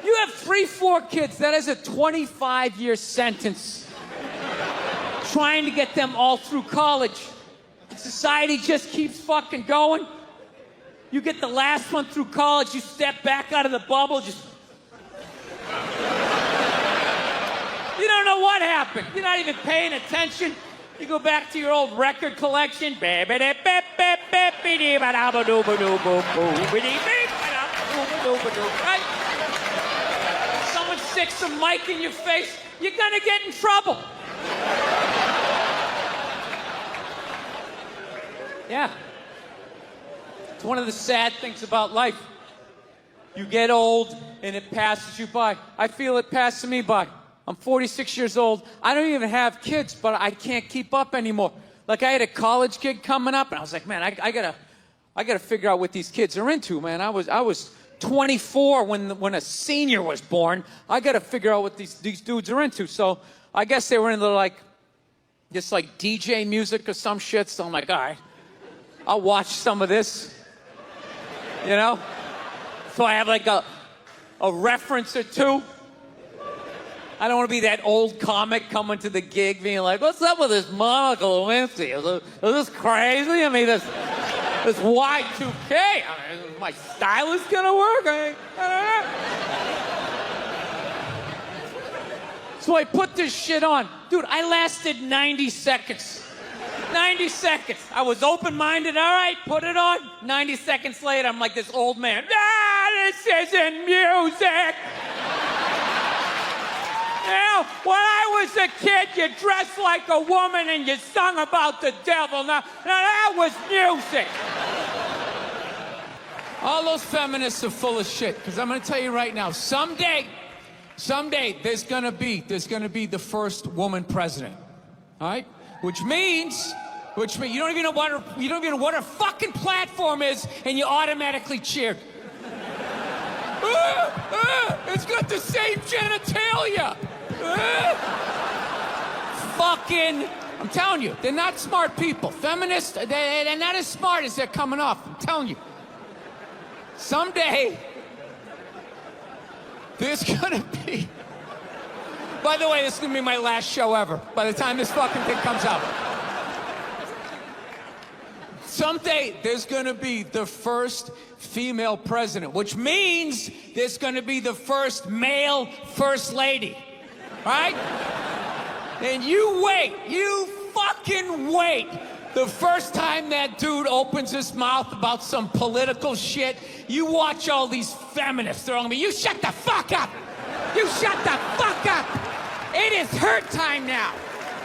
You have 3, 4 kids. That is a 25-year sentence. Trying to get them all through college. Society just keeps fucking going. You get the last one through college, you step back out of the bubble, just... You don't know what happened. You're not even paying attention. You go back to your old record collection. Right? Someone sticks a mic in your face, you're gonna get in trouble. Yeah. It's one of the sad things about life. You get old and it passes you by. I feel it passing me by. I'm 46 years old. I don't even have kids, but I can't keep up anymore. Like, I had a college kid coming up, and I was like, man, I gotta figure out what these kids are into, man. I was 24 when a senior was born. I gotta figure out what these dudes are into. So I guess they were into just DJ music or some shit. So I'm like, all right, I'll watch some of this. You know? So I have a reference or two. I don't want to be that old comic coming to the gig being like, what's up with this Monica Lewinsky? Is this crazy? I mean, this Y2K. I mean, my stylist gonna work? I don't know. So I put this shit on. Dude, I lasted 90 seconds. 90 seconds. I was open-minded. All right, put it on. 90 seconds later, I'm like this old man. This isn't music. Now, when I was a kid, you dressed like a woman and you sung about the devil. Now that was music. All those feminists are full of shit, because I'm going to tell you right now, someday, there's going to be the first woman president. All right? Which means you don't even know what her fucking platform is, and you automatically cheered. It's got the same genitalia. Fucking, I'm telling you, they're not smart people. Feminists, they're not as smart as they're coming off. I'm telling you. Someday, there's gonna be... By the way, this is gonna be my last show ever, by the time this fucking thing comes out. Someday, there's gonna be the first female president, which means there's gonna be the first male first lady. Right? And you wait. You fucking wait. The first time that dude opens his mouth about some political shit, you watch all these feminists throwing me. You shut the fuck up. You shut the fuck up. It is her time now.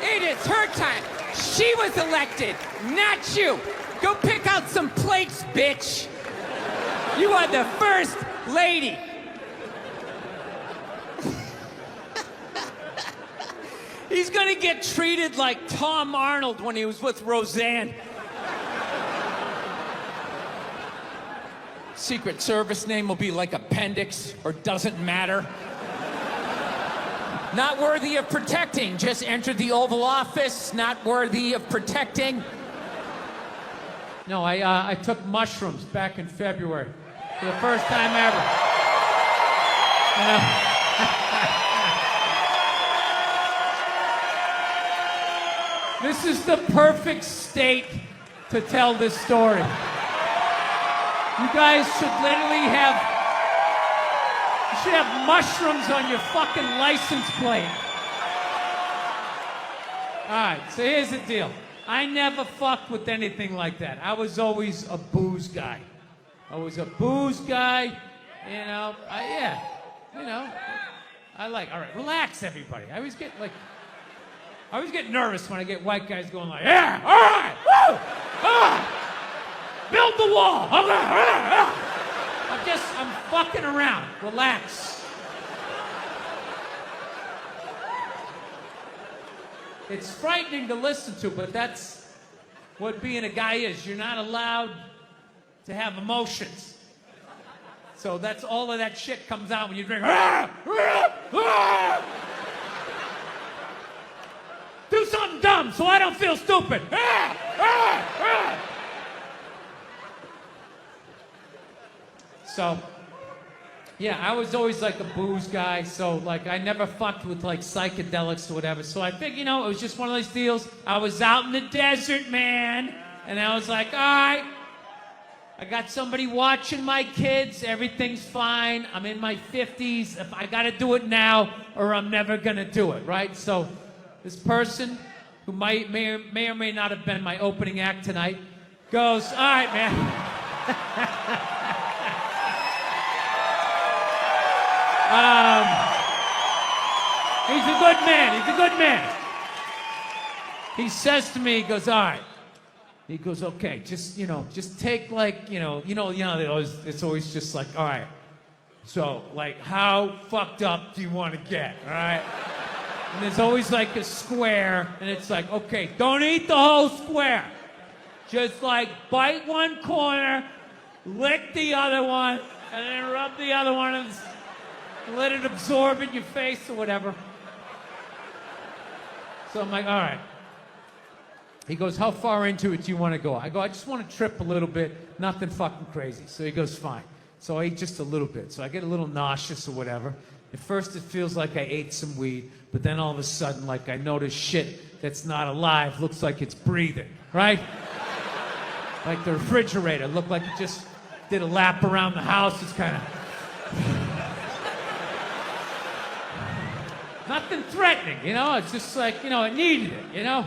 It is her time. She was elected, not you. Go pick out some plates, bitch. You are the first lady. He's gonna get treated like Tom Arnold when he was with Roseanne. Secret Service name will be like Appendix or Doesn't Matter. Not worthy of protecting. Just entered the Oval Office. Not worthy of protecting. No, I took mushrooms back in February for the first time ever. You know? This is the perfect state to tell this story. You guys should literally you should have mushrooms on your fucking license plate. All right, so here's the deal. I never fucked with anything like that. I was always a booze guy. I was a booze guy, you know. All right, relax, everybody. I always get nervous when I get white guys going like, yeah, all right, woo, build the wall. Okay, I'm fucking around. Relax. It's frightening to listen to, but that's what being a guy is. You're not allowed to have emotions. So that's all of that shit comes out when you drink. Do something dumb so I don't feel stupid. So, yeah, I was always like a booze guy, so like I never fucked with like psychedelics or whatever. So I think, it was just one of those deals. I was out in the desert, man, and I was like, all right, I got somebody watching my kids, everything's fine. I'm in my 50s. If I gotta do it now or I'm never gonna do it, right? So this person, who may or may not have been my opening act tonight, goes, all right, man. He's a good man. He says to me, he goes, all right. He goes, okay, just take like, it's always just like, all right. So, like, how fucked up do you want to get, all right? And there's always like a square, and it's like, okay, don't eat the whole square. Just like bite one corner, lick the other one, and then rub the other one and let it absorb in your face or whatever. So I'm like, all right. He goes, how far into it do you want to go? I go, I just want to trip a little bit, nothing fucking crazy. So he goes, fine. So I ate just a little bit. So I get a little nauseous or whatever. At first it feels like I ate some weed, but then all of a sudden, like I notice shit that's not alive looks like it's breathing, right? Like the refrigerator looked like it just did a lap around the house. It's kind of... Nothing threatening, It's just like, it needed it,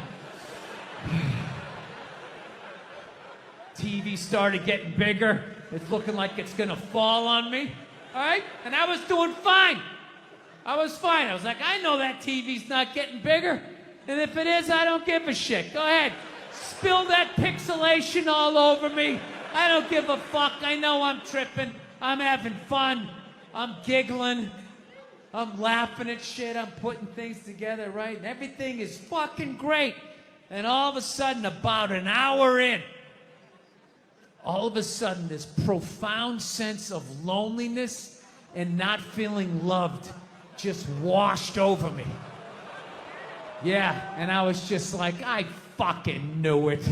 TV started getting bigger. It's looking like it's gonna fall on me. All right? And I was doing fine. I was fine. I was like, I know that TV's not getting bigger. And if it is, I don't give a shit. Go ahead. Spill that pixelation all over me. I don't give a fuck. I know I'm tripping. I'm having fun. I'm giggling. I'm laughing at shit. I'm putting things together, right? And everything is fucking great. And all of a sudden, about an hour in, all of a sudden, this profound sense of loneliness and not feeling loved just washed over me. Yeah, and I was just like, I fucking knew it.